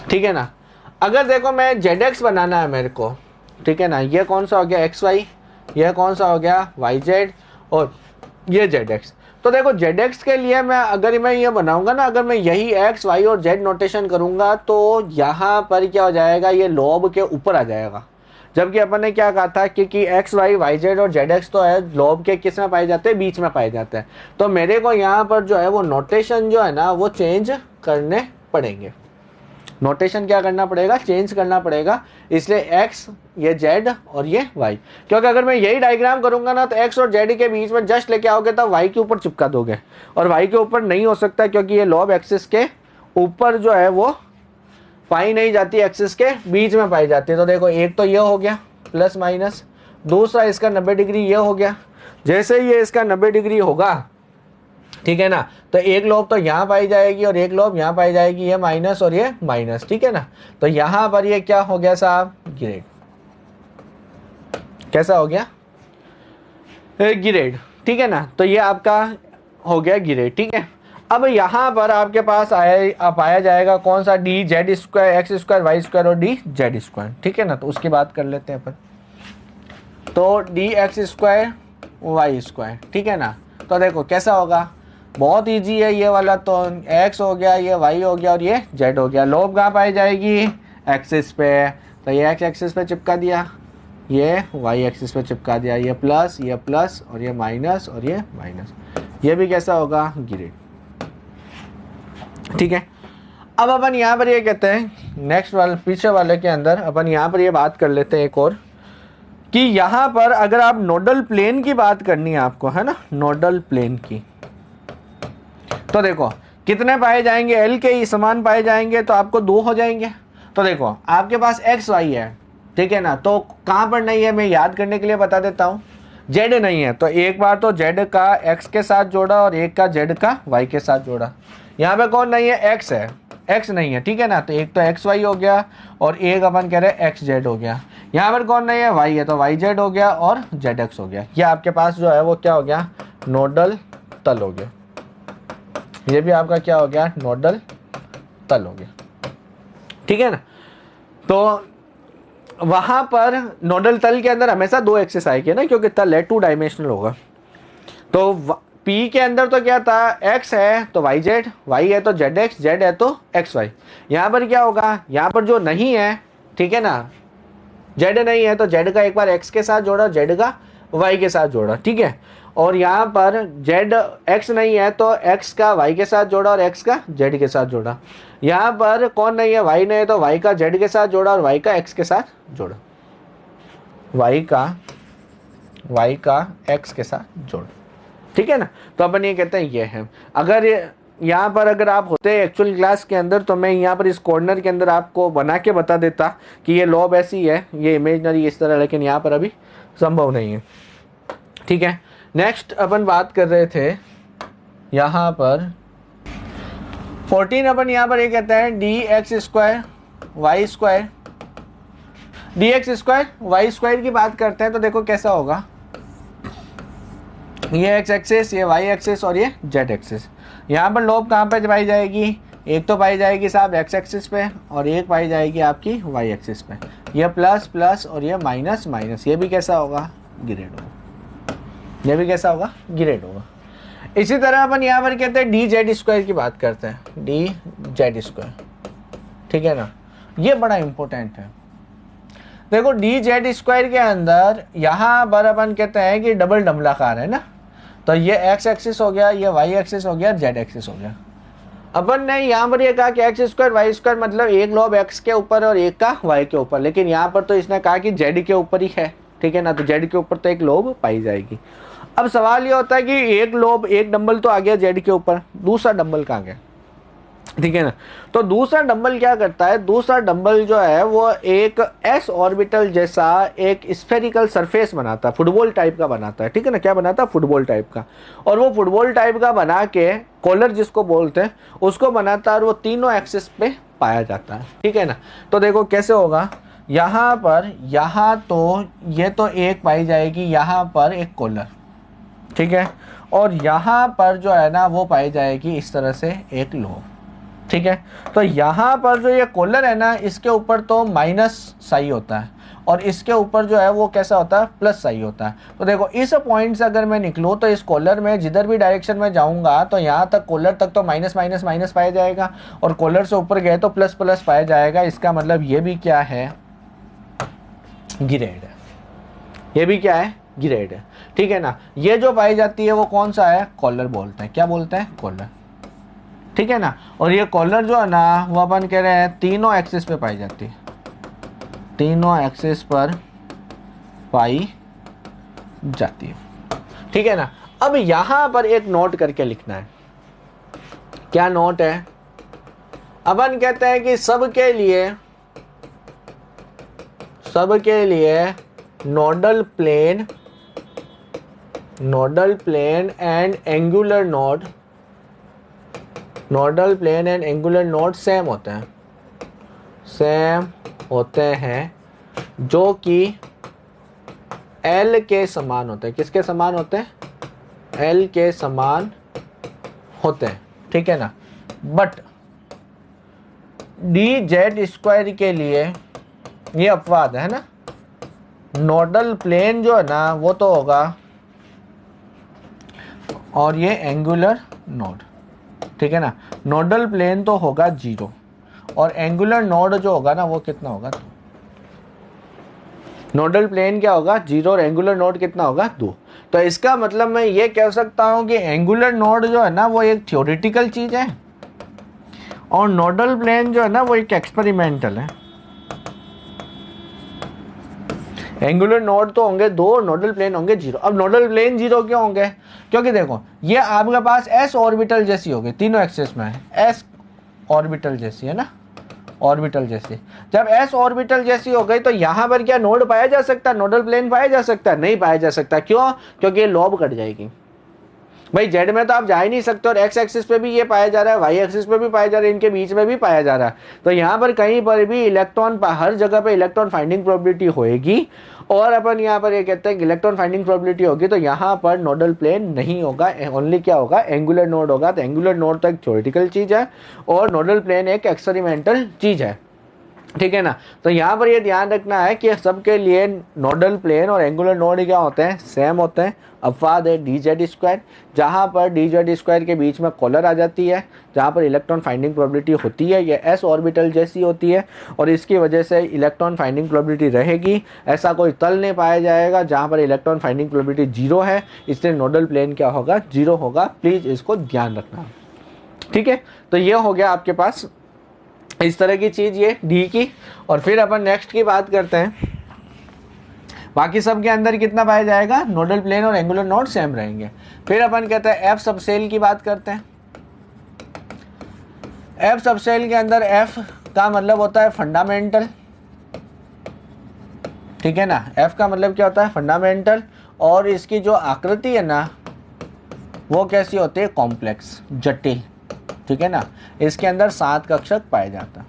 ठीक है ना। अगर देखो मैं ZX बनाना है मेरे को, ठीक है ना, ये कौन सा हो गया XY, ये कौन सा हो गया YZ, और ये ZX। तो देखो ZX के लिए मैं अगर मैं ये बनाऊंगा ना, अगर मैं यही X Y और Z नोटेशन करूंगा तो यहाँ पर क्या हो जाएगा, ये लोब के ऊपर आ जाएगा। जबकि अपन ने क्या कहा था कि एक्स वाई वाई जेड और जेड एक्स तो है लोब के किस में पाए जाते हैं, बीच में पाए जाते हैं। तो मेरे को यहाँ पर जो है वो नोटेशन जो है ना वो चेंज करने पड़ेंगे। नोटेशन क्या करना पड़ेगा, चेंज करना पड़ेगा। इसलिए एक्स ये जेड और ये वाई, क्योंकि अगर मैं यही डायग्राम करूंगा ना तो एक्स और जेड के बीच में जस्ट लेके आओगे तो वाई के ऊपर चिपका दोगे, और वाई के ऊपर नहीं हो सकता क्योंकि ये लोब एक्सिस के ऊपर जो है वो पाई नहीं जाती, एक्सिस के बीच में पाई जाती है। तो देखो एक तो ये हो गया प्लस माइनस, दूसरा इसका 90 डिग्री ये हो गया। जैसे ये इसका 90 डिग्री होगा, ठीक है ना, तो एक लोब तो यहाँ पाई जाएगी और एक लोब यहाँ पाई जाएगी, ये माइनस और ये माइनस, ठीक है ना। तो यहाँ पर ये क्या हो गया साहब, ग्रेड। कैसा हो गया, ग्रेड, ठीक है ना। तो ये आपका हो गया ग्रेड, ठीक है। अब यहाँ पर आपके पास पाया जाएगा कौन सा, d z square x square y square और डी जेड स्क्वायर, ठीक है ना। तो उसकी बात कर लेते हैं अपन। तो d x square y square, ठीक है ना। तो देखो कैसा होगा, बहुत इजी है ये वाला। तो एक्स हो गया, ये वाई हो गया और ये जेड हो गया। लोब कहाँ पाई जाएगी, एक्सिस पे, तो ये एक्स एक्सिस पे चिपका दिया, ये वाई एक्सिस पे चिपका दिया, ये प्लस और ये माइनस और ये माइनस। ये भी कैसा होगा, ग्रेड, ठीक है। अब अपन यहाँ पर ये कहते हैं नेक्स्ट वाले पीछे वाले के अंदर अपन यहाँ पर ये बात कर लेते हैं एक और, कि यहाँ पर अगर आप नोडल प्लेन की बात करनी है आपको, है ना, नोडल प्लेन की, तो देखो कितने पाए जाएंगे, एल के ही समान पाए जाएंगे, तो आपको 2 हो जाएंगे। तो देखो आपके पास एक्स वाई है, ठीक है ना, तो कहाँ पर नहीं है मैं याद करने के लिए बता देता हूँ, जेड नहीं है, तो एक बार तो जेड का एक्स के साथ जोड़ा और एक का जेड का वाई के साथ जोड़ा। यहाँ पे कौन नहीं है, एक्स है, एक्स नहीं है, ठीक है ना, तो एक तो एक्स वाई हो गया और एक अपन कह रहे हैं एक्स जेड हो गया। यहाँ पर कौन नहीं है, वाई है, तो वाई जेड हो गया और जेड एक्स हो गया। ये आपके पास जो है वो क्या हो गया, नोडल तल हो गया। ये भी आपका क्या हो गया, नोडल तल हो गया, ठीक है ना। तो वहां पर नोडल तल के अंदर हमेशा 2 एक्सिस आएगी ना, क्योंकि तल है 2 डायमेंशनल होगा। तो पी के अंदर तो क्या था, एक्स है तो वाई जेड, वाई है तो जेड एक्स, जेड है तो एक्स वाई। यहाँ पर क्या होगा, यहाँ पर जो नहीं है, ठीक है ना, जेड नहीं है तो जेड का एक बार एक्स के साथ जोड़ा, जेड का वाई के साथ जोड़ा, ठीक है। और यहाँ पर जेड एक्स नहीं है तो एक्स का वाई के साथ जोड़ा और एक्स का जेड के साथ जोड़ा। यहाँ पर कौन नहीं है, वाई नहीं है तो वाई का जेड के साथ जोड़ा और वाई का एक्स के साथ जोड़ा, वाई का एक्स के साथ जोड़ा, ठीक है ना। तो अपन ये कहते हैं ये है। अगर यहाँ पर अगर आप होते एक्चुअल क्लास के अंदर तो मैं यहाँ पर इस कॉर्नर के अंदर आपको बना के बता देता कि ये लॉब ऐसी है, ये इमेजनरी इस तरह, लेकिन यहाँ पर अभी संभव नहीं है, ठीक है। नेक्स्ट अपन बात कर रहे थे यहाँ पर 14, अपन यहाँ पर ये कहते हैं d x square y square, d x square y square की बात करते हैं। तो देखो कैसा होगा, ये एक्स एक्सिस, ये वाई एक्सिस और ये जेड एक्सिस। यहाँ पर लॉब कहाँ पे पाई जाएगी, एक तो पाई जाएगी साहब एक्स एक्सिस पे और एक पाई जाएगी आपकी वाई एक्सिस पे। ये प्लस प्लस और ये माइनस माइनस, ये भी कैसा होगा, ग्रेड होगा, ये भी कैसा होगा, ग्रेड होगा। इसी तरह अपन यहाँ पर कहते हैं डी जेड स्क्वायर की बात करते हैं, डी जेड स्क्वायर, ठीक है ना, ये बड़ा इंपॉर्टेंट है। देखो डी जेड स्क्वायर के अंदर यहाँ पर अपन कहते हैं कि डबल डबलाकार है ना, तो ये एक्स एक्सिस हो गया, ये वाई एक्सिस हो गया, जेड एक्सिस हो गया। अपन ने यहाँ पर ये कहा कि एक्स स्क्वायर वाई स्क्वायर मतलब एक लॉब एक्स के ऊपर और एक का वाई के ऊपर, लेकिन यहाँ पर तो इसने कहा कि जेड के ऊपर ही है, ठीक है ना, तो जेड के ऊपर तो एक लॉब पाई जाएगी। अब सवाल ये होता है कि एक लॉब, एक डंबल तो आ गया जेड के ऊपर, दूसरा डंबल कहाँ गया, ठीक है ना। तो दूसरा डंबल क्या करता है, दूसरा डंबल जो है वो एक एस ऑर्बिटल जैसा एक स्फेरिकल सरफेस बनाता है, फुटबॉल टाइप का बनाता है, ठीक है ना, क्या बनाता है, फुटबॉल टाइप का। और वो फुटबॉल टाइप का बना के कॉलर जिसको बोलते हैं उसको बनाता है और वो तीनों एक्सिस पे पाया जाता है, ठीक है ना। तो देखो कैसे होगा, यहाँ पर, यहाँ तो ये तो एक पाई जाएगी यहाँ पर एक कॉलर, ठीक है, और यहाँ पर जो है ना वो पाई जाएगी इस तरह से एक लॉब, ठीक है। तो यहाँ पर जो ये कॉलर है ना इसके ऊपर तो माइनस साई होता है और इसके ऊपर जो है वो कैसा होता है, प्लस साई होता है। तो देखो इस पॉइंट से अगर मैं निकलूँ तो इस कॉलर में जिधर भी डायरेक्शन में जाऊँगा तो यहाँ तक कॉलर तक तो माइनस माइनस माइनस पाया जाएगा और कॉलर से ऊपर गए तो प्लस प्लस पाया जाएगा। इसका मतलब ये भी क्या है, ग्रेड है, ये भी क्या है, ग्रेड है, ठीक है ना। ये जो पाई जाती है वो कौन सा है, कॉलर बोलते हैं, क्या बोलते हैं, कॉलर, ठीक है ना। और ये कॉलर जो है ना वो अपन कह रहे हैं तीनों एक्सिस पे पाई जाती है, तीनों एक्सिस पर पाई जाती है, ठीक है ना। अब यहां पर एक नोट करके लिखना है, क्या नोट है, अपन कहते हैं कि सबके लिए nodal plane and angular node, nodal plane and angular node same होते हैं जो कि एल के समान होते हैं। किसके समान होते हैं, एल के समान होते हैं, ठीक है ना। बट डी जेड स्क्वायर के लिए ये अपवाद है ना, नोडल प्लेन जो है ना वो तो होगा और ये एंगुलर नोड, ठीक है ना। नोडल प्लेन तो होगा 0 और एंगुलर नोड जो होगा ना वो कितना होगा, 2। नोडल प्लेन क्या होगा, 0 और एंगुलर नोड कितना होगा, 2। तो इसका मतलब मैं ये कह सकता हूं कि एंगुलर नोड जो है ना वो एक थ्योरेटिकल चीज है और नोडल प्लेन जो है ना वो एक एक्सपेरिमेंटल है। एंगुलर नोड तो होंगे 2, नोडल प्लेन होंगे 0। अब नोडल प्लेन 0 क्यों होंगे? क्योंकि देखो ये आपके पास एस ऑर्बिटल जैसी होगी, तीनों एक्सिस में है, एस ऑर्बिटल जैसी है ना, ऑर्बिटल जैसी। जब एस ऑर्बिटल जैसी हो गई तो यहां पर क्या नोड पाया जा सकता है, नोडल प्लेन पाया जा सकता है? नहीं पाया जा सकता। क्यों? क्योंकि ये लॉब कट जाएगी भाई। जेड में तो आप जा ही नहीं सकते, और एक्स एक्सिस पे भी ये पाया जा रहा है, वाई एक्सिस पे भी पाया जा रहा है, इनके बीच में भी पाया जा रहा है। तो यहाँ पर कहीं पर भी इलेक्ट्रॉन, हर जगह पे इलेक्ट्रॉन फाइंडिंग प्रोबेबिलिटी होएगी। और अपन यहाँ पर ये कहते हैं कि इलेक्ट्रॉन फाइंडिंग प्रोबेबिलिटी होगी तो यहाँ पर नोडल प्लेन नहीं होगा, ओनली क्या होगा, एंगुलर नोड होगा। तो एंगुलर नोड तो एक थ्योरेटिकल चीज है और नोडल प्लेन एक एक्सपेरिमेंटल चीज है, ठीक है ना। तो यहाँ पर ये ध्यान रखना है कि सबके लिए नोडल प्लेन और एंगुलर नोड क्या होते हैं, सेम होते हैं। अपवाद है डी जेड स्क्वायर, जहाँ पर डी जेड स्क्वायर के बीच में कॉलर आ जाती है, जहाँ पर इलेक्ट्रॉन फाइंडिंग प्रोबेबिलिटी होती है ये एस ऑर्बिटल जैसी होती है, और इसकी वजह से इलेक्ट्रॉन फाइंडिंग प्रोबेबिलिटी रहेगी। ऐसा कोई तल नहीं पाया जाएगा जहाँ पर इलेक्ट्रॉन फाइंडिंग प्रोबेबिलिटी 0 है, इसलिए नोडल प्लेन क्या होगा, 0 होगा। प्लीज़ इसको ध्यान रखना, ठीक है। तो ये हो गया आपके पास इस तरह की चीज, ये डी की। और फिर अपन नेक्स्ट की बात करते हैं। बाकी सब के अंदर कितना पाया जाएगा, नोडल प्लेन और एंगुलर नोड सेम रहेंगे। फिर अपन कहते हैं एफ सबसेल की बात करते हैं। एफ सबसेल के अंदर एफ का मतलब होता है फंडामेंटल, ठीक है ना। एफ का मतलब क्या होता है, फंडामेंटल। और इसकी जो आकृति है ना वो कैसी होती है, कॉम्प्लेक्स, जटिल, ठीक है ना। इसके अंदर 7 कक्षक पाए जाता है,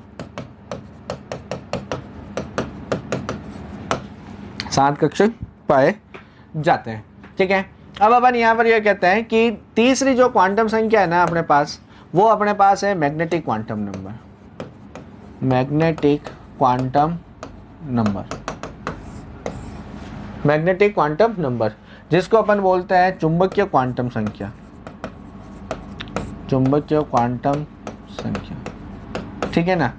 7 कक्षक पाए जाते हैं, ठीक है। अब अपन यहाँ पर ये कहते हैं कि तीसरी जो क्वांटम संख्या है ना अपने पास, वो अपने पास है magnetic quantum number, magnetic quantum number, magnetic quantum number, जिसको अपन बोलते हैं चुंबकीय क्वांटम संख्या, चुंबकीय क्वांटम संख्या, ठीक है ना।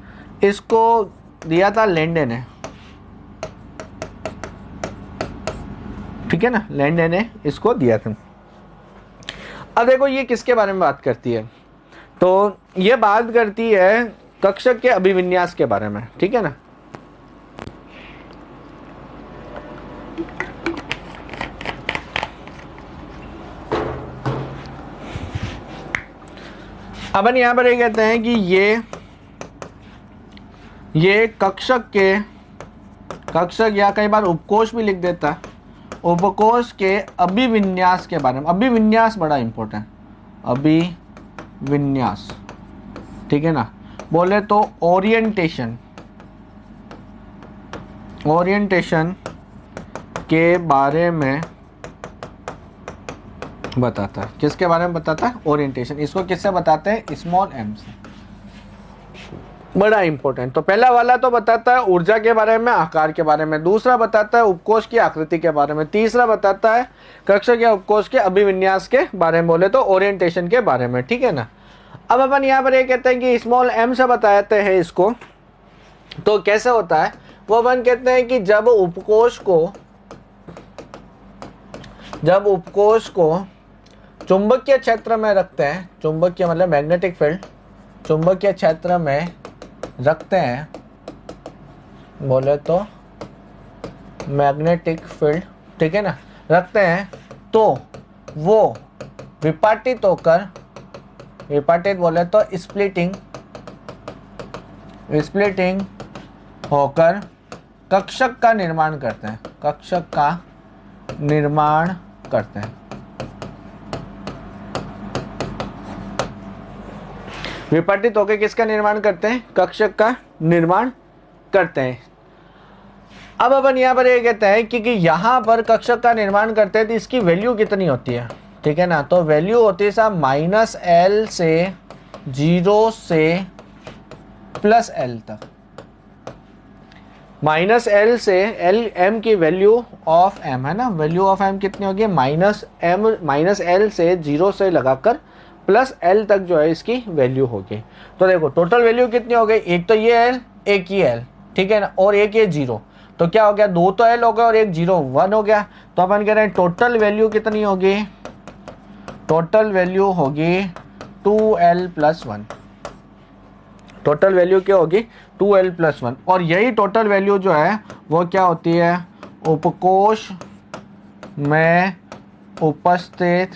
इसको दिया था लैंडे ने, ठीक है ना, लैंडे ने इसको दिया था। अब देखो ये किसके बारे में बात करती है, तो ये बात करती है कक्षक के अभिविन्यास के बारे में, ठीक है ना। अपन यहां पर ये कहते हैं कि ये कक्षक या कई बार उपकोष भी लिख देता है, उपकोष के अभिविन्यास के बारे में। अभिविन्यास बड़ा इंपॉर्टेंट, अभिविन्यास, ठीक है ना। बोले तो ओरिएंटेशन के बारे में बताता है। किसके बारे में बताता है, ओरिएंटेशन। इसको किससे बताते हैं, स्मॉल एम से, बड़ा इंपॉर्टेंट। तो पहला वाला तो बताता है ऊर्जा के बारे में, आकार के बारे में। दूसरा बताता है उपकोष की आकृति के बारे में। तीसरा बताता है कक्षक या उपकोष के अभिविन्यास के बारे में, बोले तो ओरिएंटेशन के बारे में, ठीक है ना। अब अपन यहाँ पर ये कहते हैं कि स्मॉल एम से बताते हैं इसको। तो कैसे होता है वो, अपन कहते हैं कि जब उपकोष को चुंबकीय क्षेत्र में रखते हैं, चुंबकीय मतलब मैग्नेटिक फील्ड, चुंबकीय क्षेत्र में रखते हैं, बोले तो मैग्नेटिक फील्ड, ठीक है ना, रखते हैं, तो वो विपाटित होकर, विपाटित बोले तो स्प्लिटिंग होकर कक्षक का निर्माण करते हैं, कक्षक का निर्माण करते हैं। विपाटित होकर किसका निर्माण करते हैं, कक्षक का निर्माण करते हैं। अब अपन यहाँ पर ये कहते हैं कि यहाँ पर कक्षक का निर्माण करते हैं तो इसकी वैल्यू कितनी होती है, ठीक है ना। तो वैल्यू होती है साहब -L से 0 से +L तक, -L से m की वैल्यू ऑफ m है ना, वैल्यू ऑफ m कितनी होगी, -L से 0 से लगाकर +L तक जो है इसकी वैल्यू होगी। तो देखो टोटल वैल्यू कितनी हो गई, एक तो ये L, एक ये L, ठीक है ना, और एक ये 0, तो क्या हो गया, 2 तो L हो गया और एक 0, 1 हो गया। तो अपन कह रहे हैं टोटल वैल्यू कितनी होगी, टोटल वैल्यू होगी 2L+1, टोटल वैल्यू क्या होगी, 2L+1। और यही टोटल वैल्यू जो है वो क्या होती है, उपकोष में उपस्थित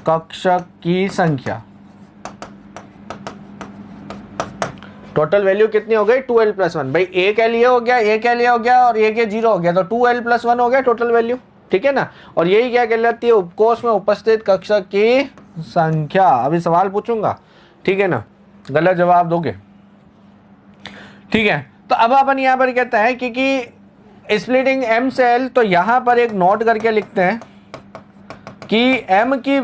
कक्षक की संख्या। टोटल वैल्यू कितनी हो गई 2l+1। भाई एक एल ये हो गया, एक एल ये हो गया और एक ये 0 हो गया, तो 2l+1 हो गया टोटल वैल्यू, ठीक है ना। और यही क्या कहलाती है, उपकोष में उपस्थित कक्षक की संख्या। अभी सवाल पूछूंगा, ठीक है ना, गलत जवाब दोगे, ठीक है। तो अब अपन यहां पर कहते हैं कि स्प्लिटिंग m से l, तो यहां पर एक नोट करके लिखते हैं कि m की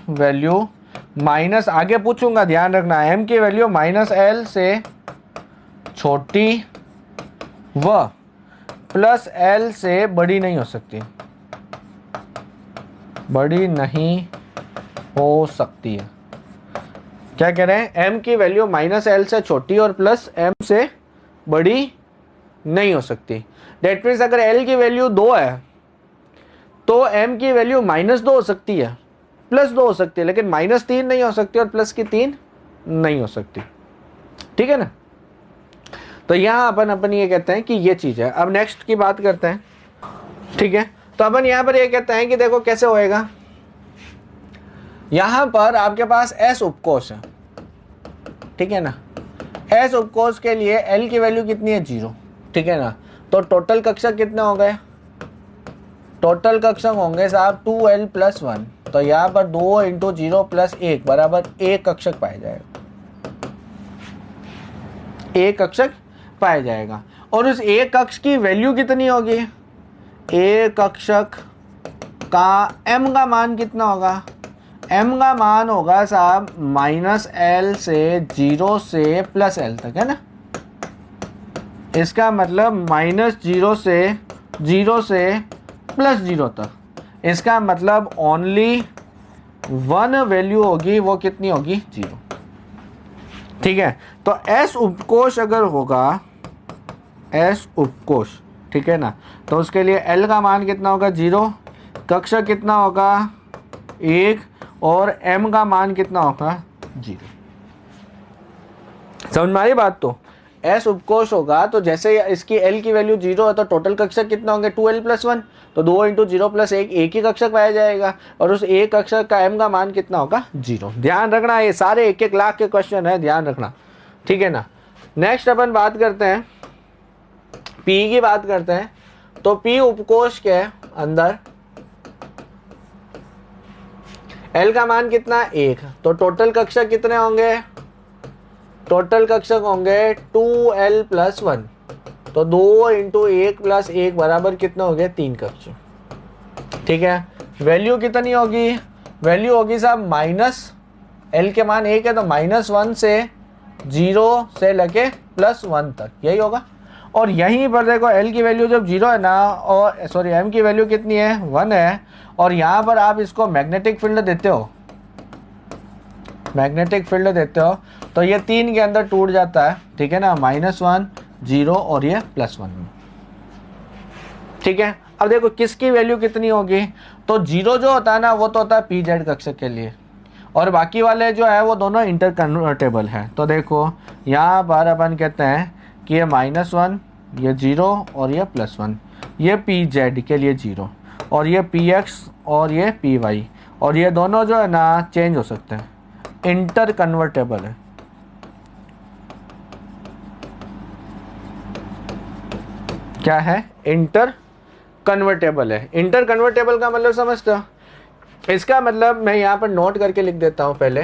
वैल्यू माइनस, आगे पूछूंगा ध्यान रखना, m की वैल्यू -l से छोटी व +l से बड़ी नहीं हो सकती, बड़ी नहीं हो सकती है। क्या कह रहे हैं, m की वैल्यू -l से छोटी और +m से बड़ी नहीं हो सकती। डेट मीन्स अगर l की वैल्यू 2 है तो m की वैल्यू -2 हो सकती है, +2 हो सकती है, लेकिन -3 नहीं हो सकती और +3 नहीं हो सकती, ठीक है ना। तो यहां अपन ये कहते हैं कि ये चीज है। अब नेक्स्ट की बात करते हैं, ठीक है। तो अपन यहां पर ये कहते हैं कि देखो कैसे होएगा, यहां पर आपके पास s उपकोष है, ठीक है ना। s उपकोष के लिए l की वैल्यू कितनी है 0, ठीक है ना। तो टोटल कक्षक कितने हो गए, टोटल कक्षक होंगे साहब 2l+1। तो यहाँ पर 2 × 0 + 1 बराबर 1 कक्षक पाया जाएगा, 1 कक्षक पाया जाएगा। और उस एक कक्ष की वैल्यू कितनी होगी, एक कक्षक का m का मान कितना होगा, m का मान होगा साहब -l से 0 से +l तक, है ना। इसका मतलब -0 से +0 तक, इसका मतलब ओनली 1 वैल्यू होगी, वो कितनी होगी 0, ठीक है। तो s उपकोष अगर होगा, s उपकोष, ठीक है ना, तो उसके लिए l का मान कितना होगा 0, कक्षक कितना होगा 1 और m का मान कितना होगा 0। समझ में आई बात। तो s उपकोष होगा तो जैसे इसकी l की वैल्यू 0 है तो टोटल कक्षक कितना होंगे 2l+1, तो 2 × 0 + 1 एक ही कक्षक पाया जाएगा और उस एक कक्षक का m का मान कितना होगा 0। ध्यान रखना, ये सारे 1-1 लाख के क्वेश्चन है, ध्यान रखना, ठीक है ना। नेक्स्ट अपन बात करते हैं p की बात करते हैं। तो p उपकोष के अंदर l का मान कितना 1, तो टोटल कक्षक कितने होंगे, टोटल कक्षक होंगे 2l+1, तो 2 × 1 + 1 बराबर कितने हो गए 3 कक्षक, ठीक है। वैल्यू कितनी होगी, वैल्यू होगी साहब l के मान 1 है तो -1 से 0 से लेके +1 तक, यही होगा। और यहीं पर देखो l की वैल्यू जब 0 है ना, और सॉरी m की वैल्यू कितनी है 1 है, और यहाँ पर आप इसको मैग्नेटिक फील्ड देते हो, मैग्नेटिक फील्ड देते हो तो ये 3 के अंदर टूट जाता है, ठीक है ना, -1 0 और ये +1, ठीक है। अब देखो किसकी वैल्यू कितनी होगी, तो 0 जो होता है ना वो तो होता है pz कक्षक के लिए, और बाकी वाले जो है वो दोनों इंटर कन्वर्टेबल है। तो देखो यहाँ पर अपन कहते हैं कि ये -1, ये 0 और ये +1, ये pz के लिए 0 और ये px और ये py, और ये दोनों जो है ना चेंज हो सकते हैं, इंटर कन्वर्टेबल है। क्या है, इंटर कन्वर्टेबल है। इंटर कन्वर्टेबल का मतलब समझते हो, इसका मतलब मैं यहाँ पर नोट करके लिख देता हूँ पहले।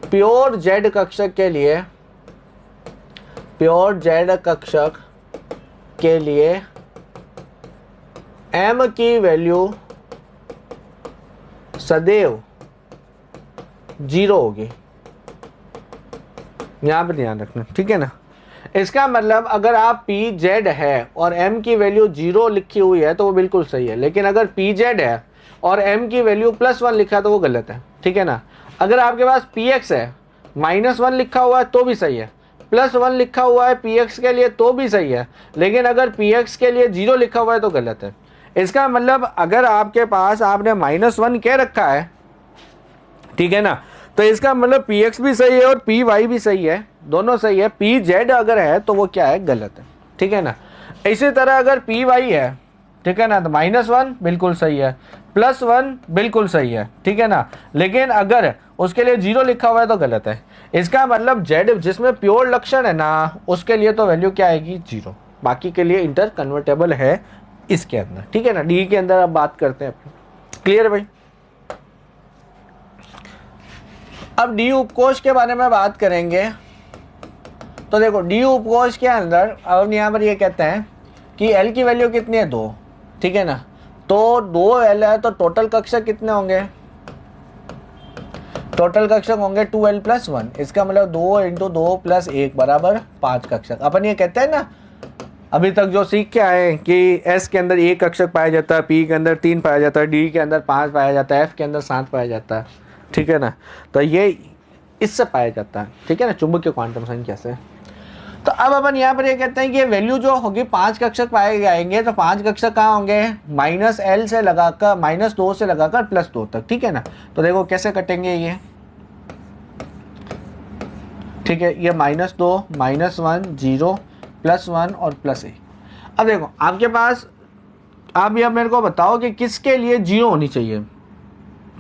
प्योर जेड कक्षक के लिए, प्योर जेड कक्षक के लिए m की वैल्यू सदैव 0 होगी, यहाँ पर ध्यान रखना, ठीक है ना। इसका मतलब अगर आप pz है और m की वैल्यू 0 लिखी हुई है तो वो बिल्कुल सही है, लेकिन अगर pz है और m की वैल्यू +1 लिखा है तो वो गलत है, ठीक है ना। अगर आपके पास px है -1 लिखा हुआ है तो भी सही है, +1 लिखा हुआ है px के लिए तो भी सही है, लेकिन अगर px के लिए 0 लिखा हुआ है तो गलत है। इसका मतलब अगर आपके पास आपने -1 कह रखा है, ठीक है ना, तो इसका मतलब px भी सही है और py भी सही है, दोनों सही है। pz अगर है तो वो क्या है, गलत है, ठीक है ना। इसी तरह अगर पी वाई है, ठीक है ना, तो -1 बिल्कुल सही है, +1 बिल्कुल सही है, ठीक है ना। लेकिन अगर उसके लिए 0 लिखा हुआ है तो गलत है। इसका मतलब जेड जिसमें प्योर लक्षण है ना, उसके लिए तो वैल्यू क्या आएगी 0, बाकी के लिए इंटर कन्वर्टेबल है इसके अंदर, ठीक है ना। डी के अंदर अब बात करते हैं, क्लियर भाई। अब डी उपकोष के बारे में बात करेंगे। तो देखो डी उपकोष के अंदर अब यहाँ पर ये कहते हैं कि एल की वैल्यू कितनी है 2, ठीक है ना। तो 2 एल है तो टोटल कक्षक कितने होंगे, टोटल कक्षक होंगे 2l + 1। इसका मतलब 2 × 2 + 1 बराबर 5 कक्षक। अपन ये कहते हैं ना अभी तक जो सीख के आए कि एस के अंदर 1 कक्षक पाया जाता है, पी के अंदर 3 पाया जाता है, डी के अंदर 5 पाया जाता है, एफ के अंदर 7 पाया जाता है, ठीक है ना। तो ये इससे पाया जाता है, ठीक है ना, चुंबकीय क्वांटम संख्या से। तो अब अपन यहाँ पर ये कहते हैं कि ये वैल्यू जो होगी 5 कक्षक पाए जाएंगे। तो 5 कक्षक कहाँ होंगे, -l से लगाकर -2 से लगाकर +2 तक, ठीक है ना। तो देखो कैसे कटेंगे ये, ठीक है, ये -2 -1 0 +1 और +1। अब देखो आपके पास, आप ये मेरे को बताओ कि किसके लिए 0 होनी चाहिए,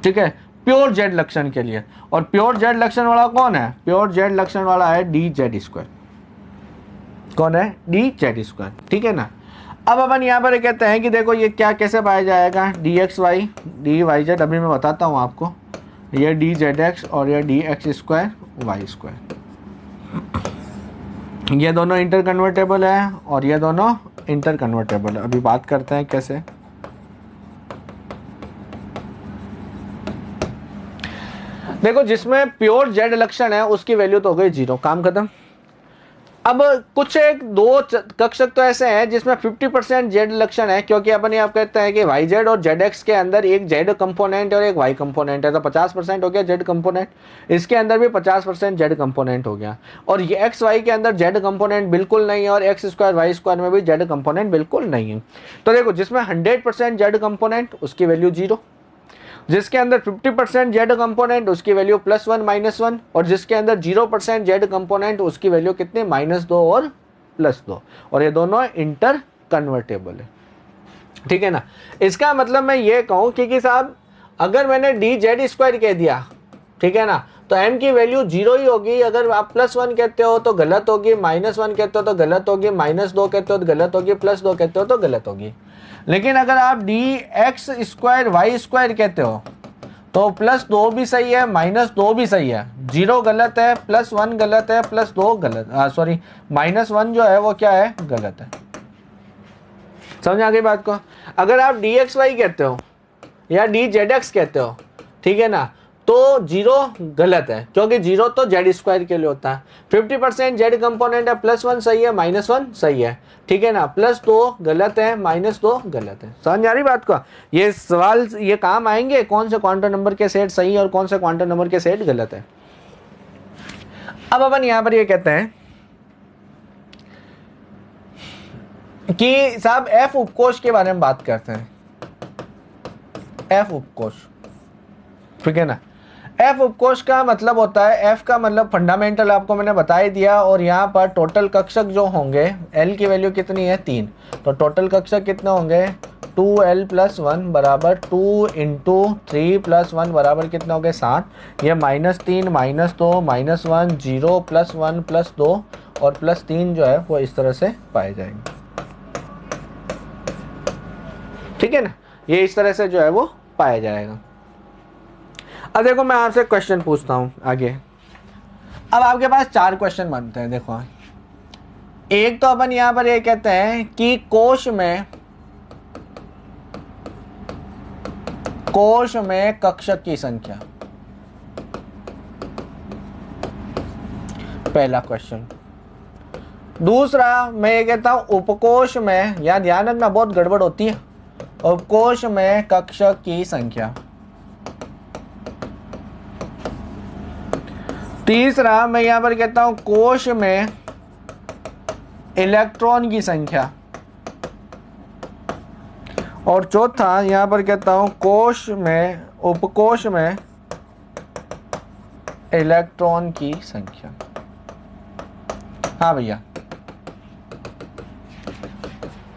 ठीक है, प्योर जेड लक्षण के लिए। और प्योर जेड लक्षण वाला कौन है, प्योर जेड लक्षण वाला है dz²। कौन है, dz², ठीक है ना। अब अपन यहाँ पर कहते हैं कि देखो ये क्या कैसे पाया जाएगा, dxy dyz, अभी मैं बताता हूँ आपको, ये dzx और ये dx² y², ये दोनों इंटर कन्वर्टेबल है और ये दोनों इंटर कन्वर्टेबल है। अभी बात करते हैं कैसे। देखो जिसमें प्योर जेड लक्षण है उसकी वैल्यू तो हो गई 0, काम खत्म। अब कुछ एक 2 कक्षक तो ऐसे हैं जिसमें 50% जेड लक्षण है, क्योंकि अपन ये आप कहते हैं कि वाई जेड और जेड एक्स के अंदर एक जेड कंपोनेंट और एक वाई कंपोनेंट है, तो 50% हो गया जेड कंपोनेंट। इसके अंदर भी 50% जेड कंपोनेंट हो गया। और ये एक्स वाई के अंदर जेड कंपोनेंट बिल्कुल नहीं है और x² y² में भी जेड कंपोनेंट बिल्कुल नहीं है। तो देखो जिसमें 100% जेड कंपोनेंट उसकी वैल्यू 0, जिसके अंदर 50% जेड कंपोनेंट उसकी वैल्यू +1 -1, और जिसके अंदर 0% जेड कंपोनेंट उसकी वैल्यू कितनी, -2 और +2। और ये दोनों इंटर कन्वर्टेबल है, ठीक है ना। इसका मतलब मैं ये कहूँ कि साहब अगर मैंने dz² कह दिया, ठीक है ना, तो m की वैल्यू 0 ही होगी। अगर आप +1 कहते हो तो गलत होगी, -1 कहते हो तो गलत होगी, -2 कहते हो तो गलत होगी, +2 कहते हो तो गलत होगी। लेकिन अगर आप dx² y² कहते हो तो +2 भी सही है, -2 भी सही है, 0 गलत है, +1 गलत है, +2 गलत, सॉरी -1 जो है वो क्या है, गलत है। समझ आ गई बात को। अगर आप dxy कहते हो या dzx कहते हो, ठीक है ना, तो 0 गलत है, क्योंकि 0 तो z² के लिए होता है। 50% जेड कंपोनेंट है, +1 सही है, -1 सही है, ठीक है ना, +2 गलत है, -2 गलत है। समझ आ रही बात को। ये सवाल ये काम आएंगे कौन से क्वांटम नंबर के सेट सही है और कौन से क्वांटम नंबर के सेट गलत है। अब अपन यहां पर ये कहते हैं कि साहब एफ उपकोष के बारे में बात करते हैं। एफ उपकोष, ठीक है ना। एफ उपकोष का मतलब होता है, एफ का मतलब फंडामेंटल आपको मैंने बता ही दिया। और यहाँ पर टोटल कक्षक जो होंगे, एल की वैल्यू कितनी है 3, तो टोटल कक्षक कितने होंगे 2l + 1 बराबर 2 × 3 + 1 बराबर कितने हो गए 7। ये -3 -2 -1 0 +1 +2 और +3 जो है वो इस तरह से पाए जाएंगे, ठीक है ना। ये इस तरह से जो है वो पाया जाएगा। अब देखो मैं आपसे क्वेश्चन पूछता हूं आगे। अब आपके पास 4 क्वेश्चन बनते हैं। देखो एक तो अपन यहां पर ये कहते हैं कि कोश में कक्षक की संख्या, पहला क्वेश्चन। दूसरा मैं ये कहता हूं उपकोश में, यहां ध्यान रखना बहुत गड़बड़ होती है, उपकोश में कक्षक की संख्या। तीसरा मैं यहां पर कहता हूं कोश में इलेक्ट्रॉन की संख्या। और चौथा यहां पर कहता हूं कोश में, उपकोश में इलेक्ट्रॉन की संख्या। हाँ भैया,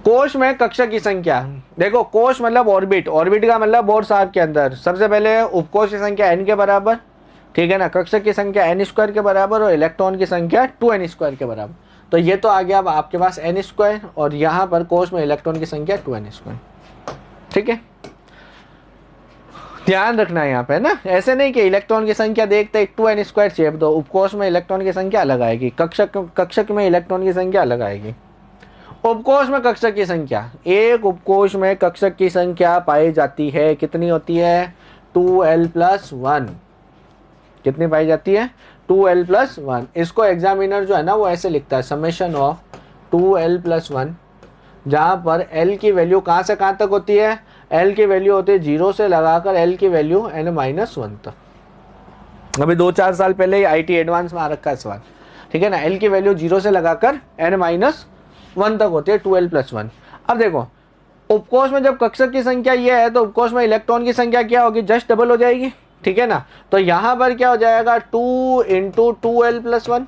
कोश में कक्षक की संख्या, देखो कोश मतलब ऑर्बिट, ऑर्बिट का मतलब बोर्ड साहब के अंदर सबसे पहले उपकोश की संख्या n के बराबर, ठीक है ना, कक्षक की संख्या n स्क्वायर के बराबर और इलेक्ट्रॉन की संख्या 2n स्क्वायर के बराबर। तो ये तो आ गया अब आपके पास n स्क्वायर और यहाँ पर कोश में इलेक्ट्रॉन की संख्या 2n स्क्वायर, ठीक है। ध्यान रखना है यहाँ पे ना, ऐसे नहीं कि इलेक्ट्रॉन की संख्या देखते ही 2n स्क्वायर चेप दो, उपकोश में इलेक्ट्रॉन की संख्या अलग आएगी, कक्षक में इलेक्ट्रॉन की संख्या अलग आएगी। उपकोश में कक्षक की संख्या, एक उपकोश में कक्षक की संख्या पाई जाती है, कितनी होती है 2l+1, कितनी पाई जाती है 2l+1। इसको एग्जामिनर जो है ना वो ऐसे लिखता है समेशन ऑफ 2l+1, जहाँ पर l की वैल्यू कहाँ से कहाँ तक होती है, l की वैल्यू होती है 0 से लगाकर l की वैल्यू n-1 तक। अभी 2-4 साल पहले ही IT एडवांस में आ रखा है सवाल, ठीक है ना, l की वैल्यू 0 से लगाकर n-1 तक होती है 2l+1। अब देखो उपकोश में जब कक्षक की संख्या ये है तो उपकोश में इलेक्ट्रॉन की संख्या क्या होगी, जस्ट डबल हो जाएगी, ठीक है ना। तो यहाँ पर क्या हो जाएगा 2 × 2l+1,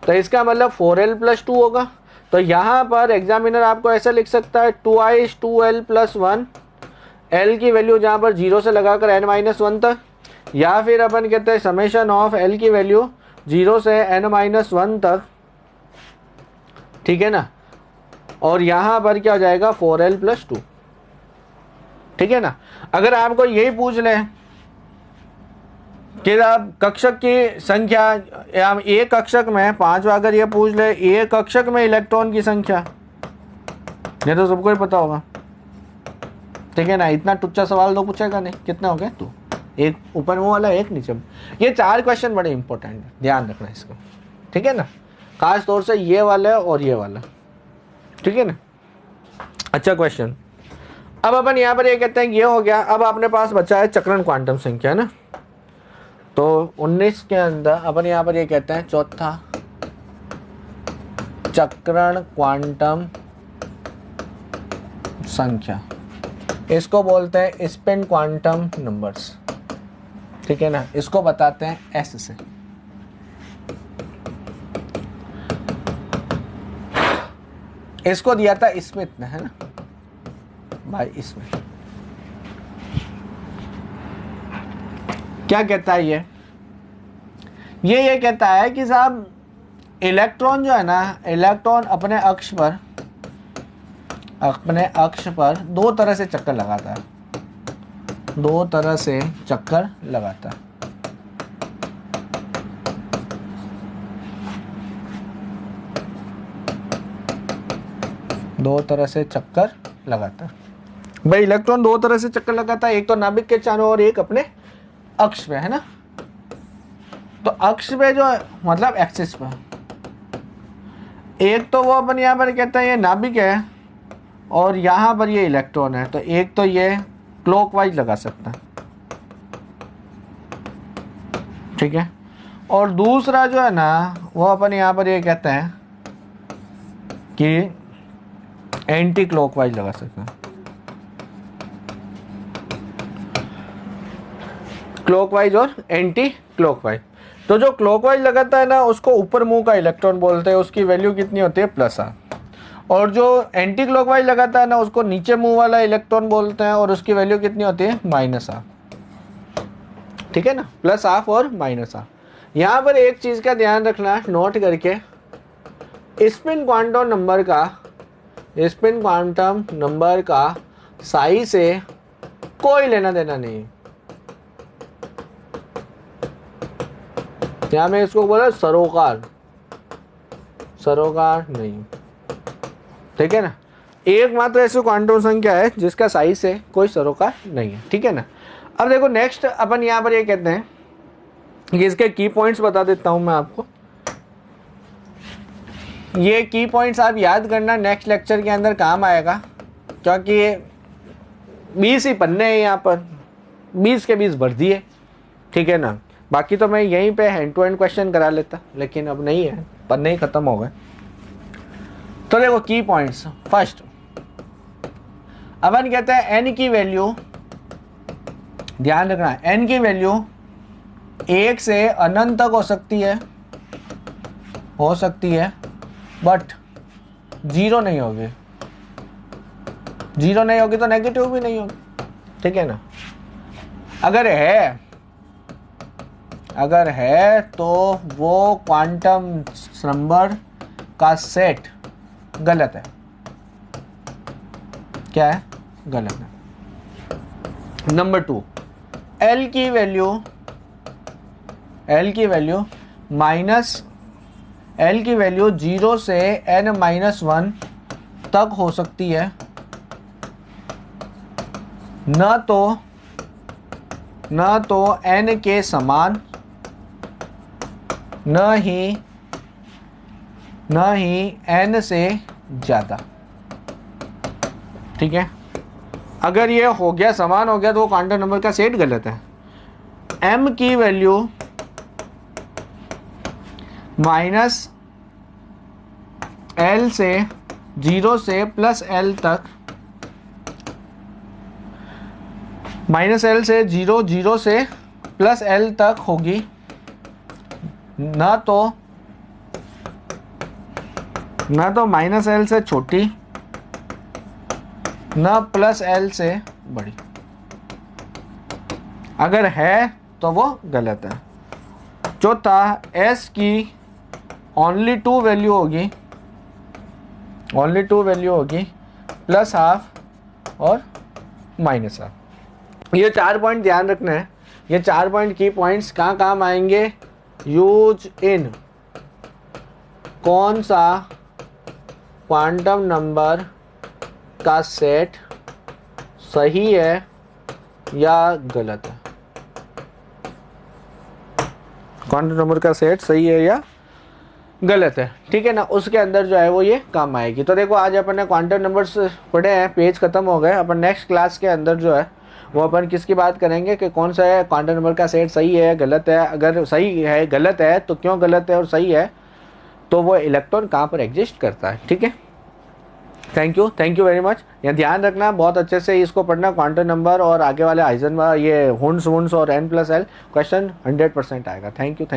तो इसका मतलब 4l+2 होगा। तो यहाँ पर एग्जामिनर आपको ऐसा लिख सकता है 2 2l+1, l की वैल्यू जहाँ पर 0 से लगाकर n-1 तक, या फिर अपन कहते हैं समेशन ऑफ l की वैल्यू 0 से n-1 तक, ठीक है ना, और यहाँ पर क्या हो जाएगा 4l+2, ठीक है ना। अगर आपको यही पूछ ले कि आप कक्षक की संख्या, या एक कक्षक में 5, अगर ये पूछ ले एक कक्षक में इलेक्ट्रॉन की संख्या, ये तो सबको ही पता होगा, ठीक है ना, इतना टुच्चा सवाल तो पूछेगा नहीं। कितना हो गया 2, एक ऊपर मुंह वाला एक नीचे। ये 4 क्वेश्चन बड़े इंपॉर्टेंट है, ध्यान रखना इसको, ठीक है ना, खास तौर से ये वाला और ये वाला, ठीक है ना। अच्छा क्वेश्चन, अब अपन यहाँ पर ये कहते हैं ये हो गया। अब अपने पास बचा है चक्रण क्वांटम संख्या ना, तो 19 के अंदर अपन यहाँ पर ये कहते हैं चौथा चक्रण क्वांटम संख्या, इसको बोलते हैं स्पिन क्वांटम नंबर्स, ठीक है ना, इसको बताते हैं S से। इसको दिया था स्मिथ ने, है ना भाई स्मिथ। क्या कहता है ये कहता है कि साहब इलेक्ट्रॉन जो है ना, इलेक्ट्रॉन अपने अक्ष पर 2 तरह से चक्कर लगाता है, 2 तरह से चक्कर लगाता है। दो तरह से चक्कर लगाता है भाई, इलेक्ट्रॉन 2 तरह से चक्कर लगाता है, एक तो नाभिक के चारों और एक अपने अक्ष पे, है ना। तो अक्ष पे जो मतलब एक्सिस पे, एक तो वो अपन यहाँ पर कहते हैं ये नाभिक है और यहाँ पर ये इलेक्ट्रॉन है, तो एक तो ये क्लॉकवाइज लगा सकता है, ठीक है, और दूसरा जो है ना वो अपन यहाँ पर ये कहते हैं कि एंटी क्लॉकवाइज लगा सकते हैं, क्लॉकवाइज और एंटी क्लॉकवाइज। तो जो क्लॉकवाइज लगाता है ना उसको ऊपर मुंह का इलेक्ट्रॉन बोलते हैं, उसकी वैल्यू कितनी होती है +r, और जो एंटी क्लॉकवाइज लगाता है ना उसको नीचे मुंह वाला इलेक्ट्रॉन बोलते हैं और उसकी वैल्यू कितनी होती है -r, ठीक है ना, +r और -r। यहाँ पर एक चीज का ध्यान रखना, नोट करके, स्पिन क्वांटम नंबर का साई से कोई लेना देना नहीं। यहाँ मैं इसको बोला सरोकार नहीं, ठीक है ना। एकमात्र ऐसी क्वांटम संख्या है जिसका साई से कोई सरोकार नहीं है, ठीक है ना। अब देखो नेक्स्ट अपन यहाँ पर ये कहते हैं कि इसके की पॉइंट्स बता देता हूँ मैं आपको। ये की पॉइंट्स आप याद करना, नेक्स्ट लेक्चर के अंदर काम आएगा, क्योंकि 20 ही पन्ने हैं यहाँ पर, 20 के 20 भर दिए, ठीक है ना। बाकी तो मैं यहीं पे हैंड टू हैंड क्वेश्चन करा लेता, लेकिन अब नहीं है, पन्ने ही खत्म हो गए। तो देखो की पॉइंट्स, फर्स्ट अपन कहते हैं n की वैल्यू, ध्यान रखना n की वैल्यू 1 से अनंत तक हो सकती है बट 0 नहीं होगी, जीरो नहीं होगी तो नेगेटिव भी नहीं होगी, ठीक है ना। अगर है तो वो क्वांटम नंबर का सेट गलत है। क्या है? गलत है। नंबर 2, L की वैल्यू 0 से n-1 तक हो सकती है, न तो n के समान, न ही n से ज्यादा, ठीक है। अगर ये हो गया, समान हो गया, तो वो क्वांटम नंबर का सेट गलत है। m की वैल्यू माइनस L से 0 से प्लस L तक, माइनस L से 0 से प्लस L तक होगी, ना तो माइनस L से छोटी, ना प्लस L से बड़ी। अगर है तो वो गलत है। चौथा, S की ओनली 2 वैल्यू होगी, प्लस हाफ और माइनस हाफ। ये 4 पॉइंट ध्यान रखना है। ये 4 पॉइंट की पॉइंट्स कहाँ काम आएंगे? यूज इन कौन सा क्वांटम नंबर का सेट सही है या गलत है। क्वांटम नंबर का सेट सही है या गलत है, ठीक है ना। उसके अंदर जो है वो ये काम आएगी। तो देखो, आज अपन ने क्वांटम नंबर्स पढ़े हैं, पेज खत्म हो गए। अपन नेक्स्ट क्लास के अंदर जो है वो अपन किसकी बात करेंगे कि कौन सा है क्वांटम नंबर का सेट सही है गलत है। अगर सही है, गलत है तो क्यों गलत है, और सही है तो वो इलेक्ट्रॉन कहाँ पर एग्जिस्ट करता है, ठीक है। Thank you very much. यहाँ ध्यान रखना, बहुत अच्छे से इसको पढ़ना, क्वांटम नंबर और आगे वाले हाइजेनबर्ग, ये हुंड्स और n+l क्वेश्चन 100% आएगा। Thank you.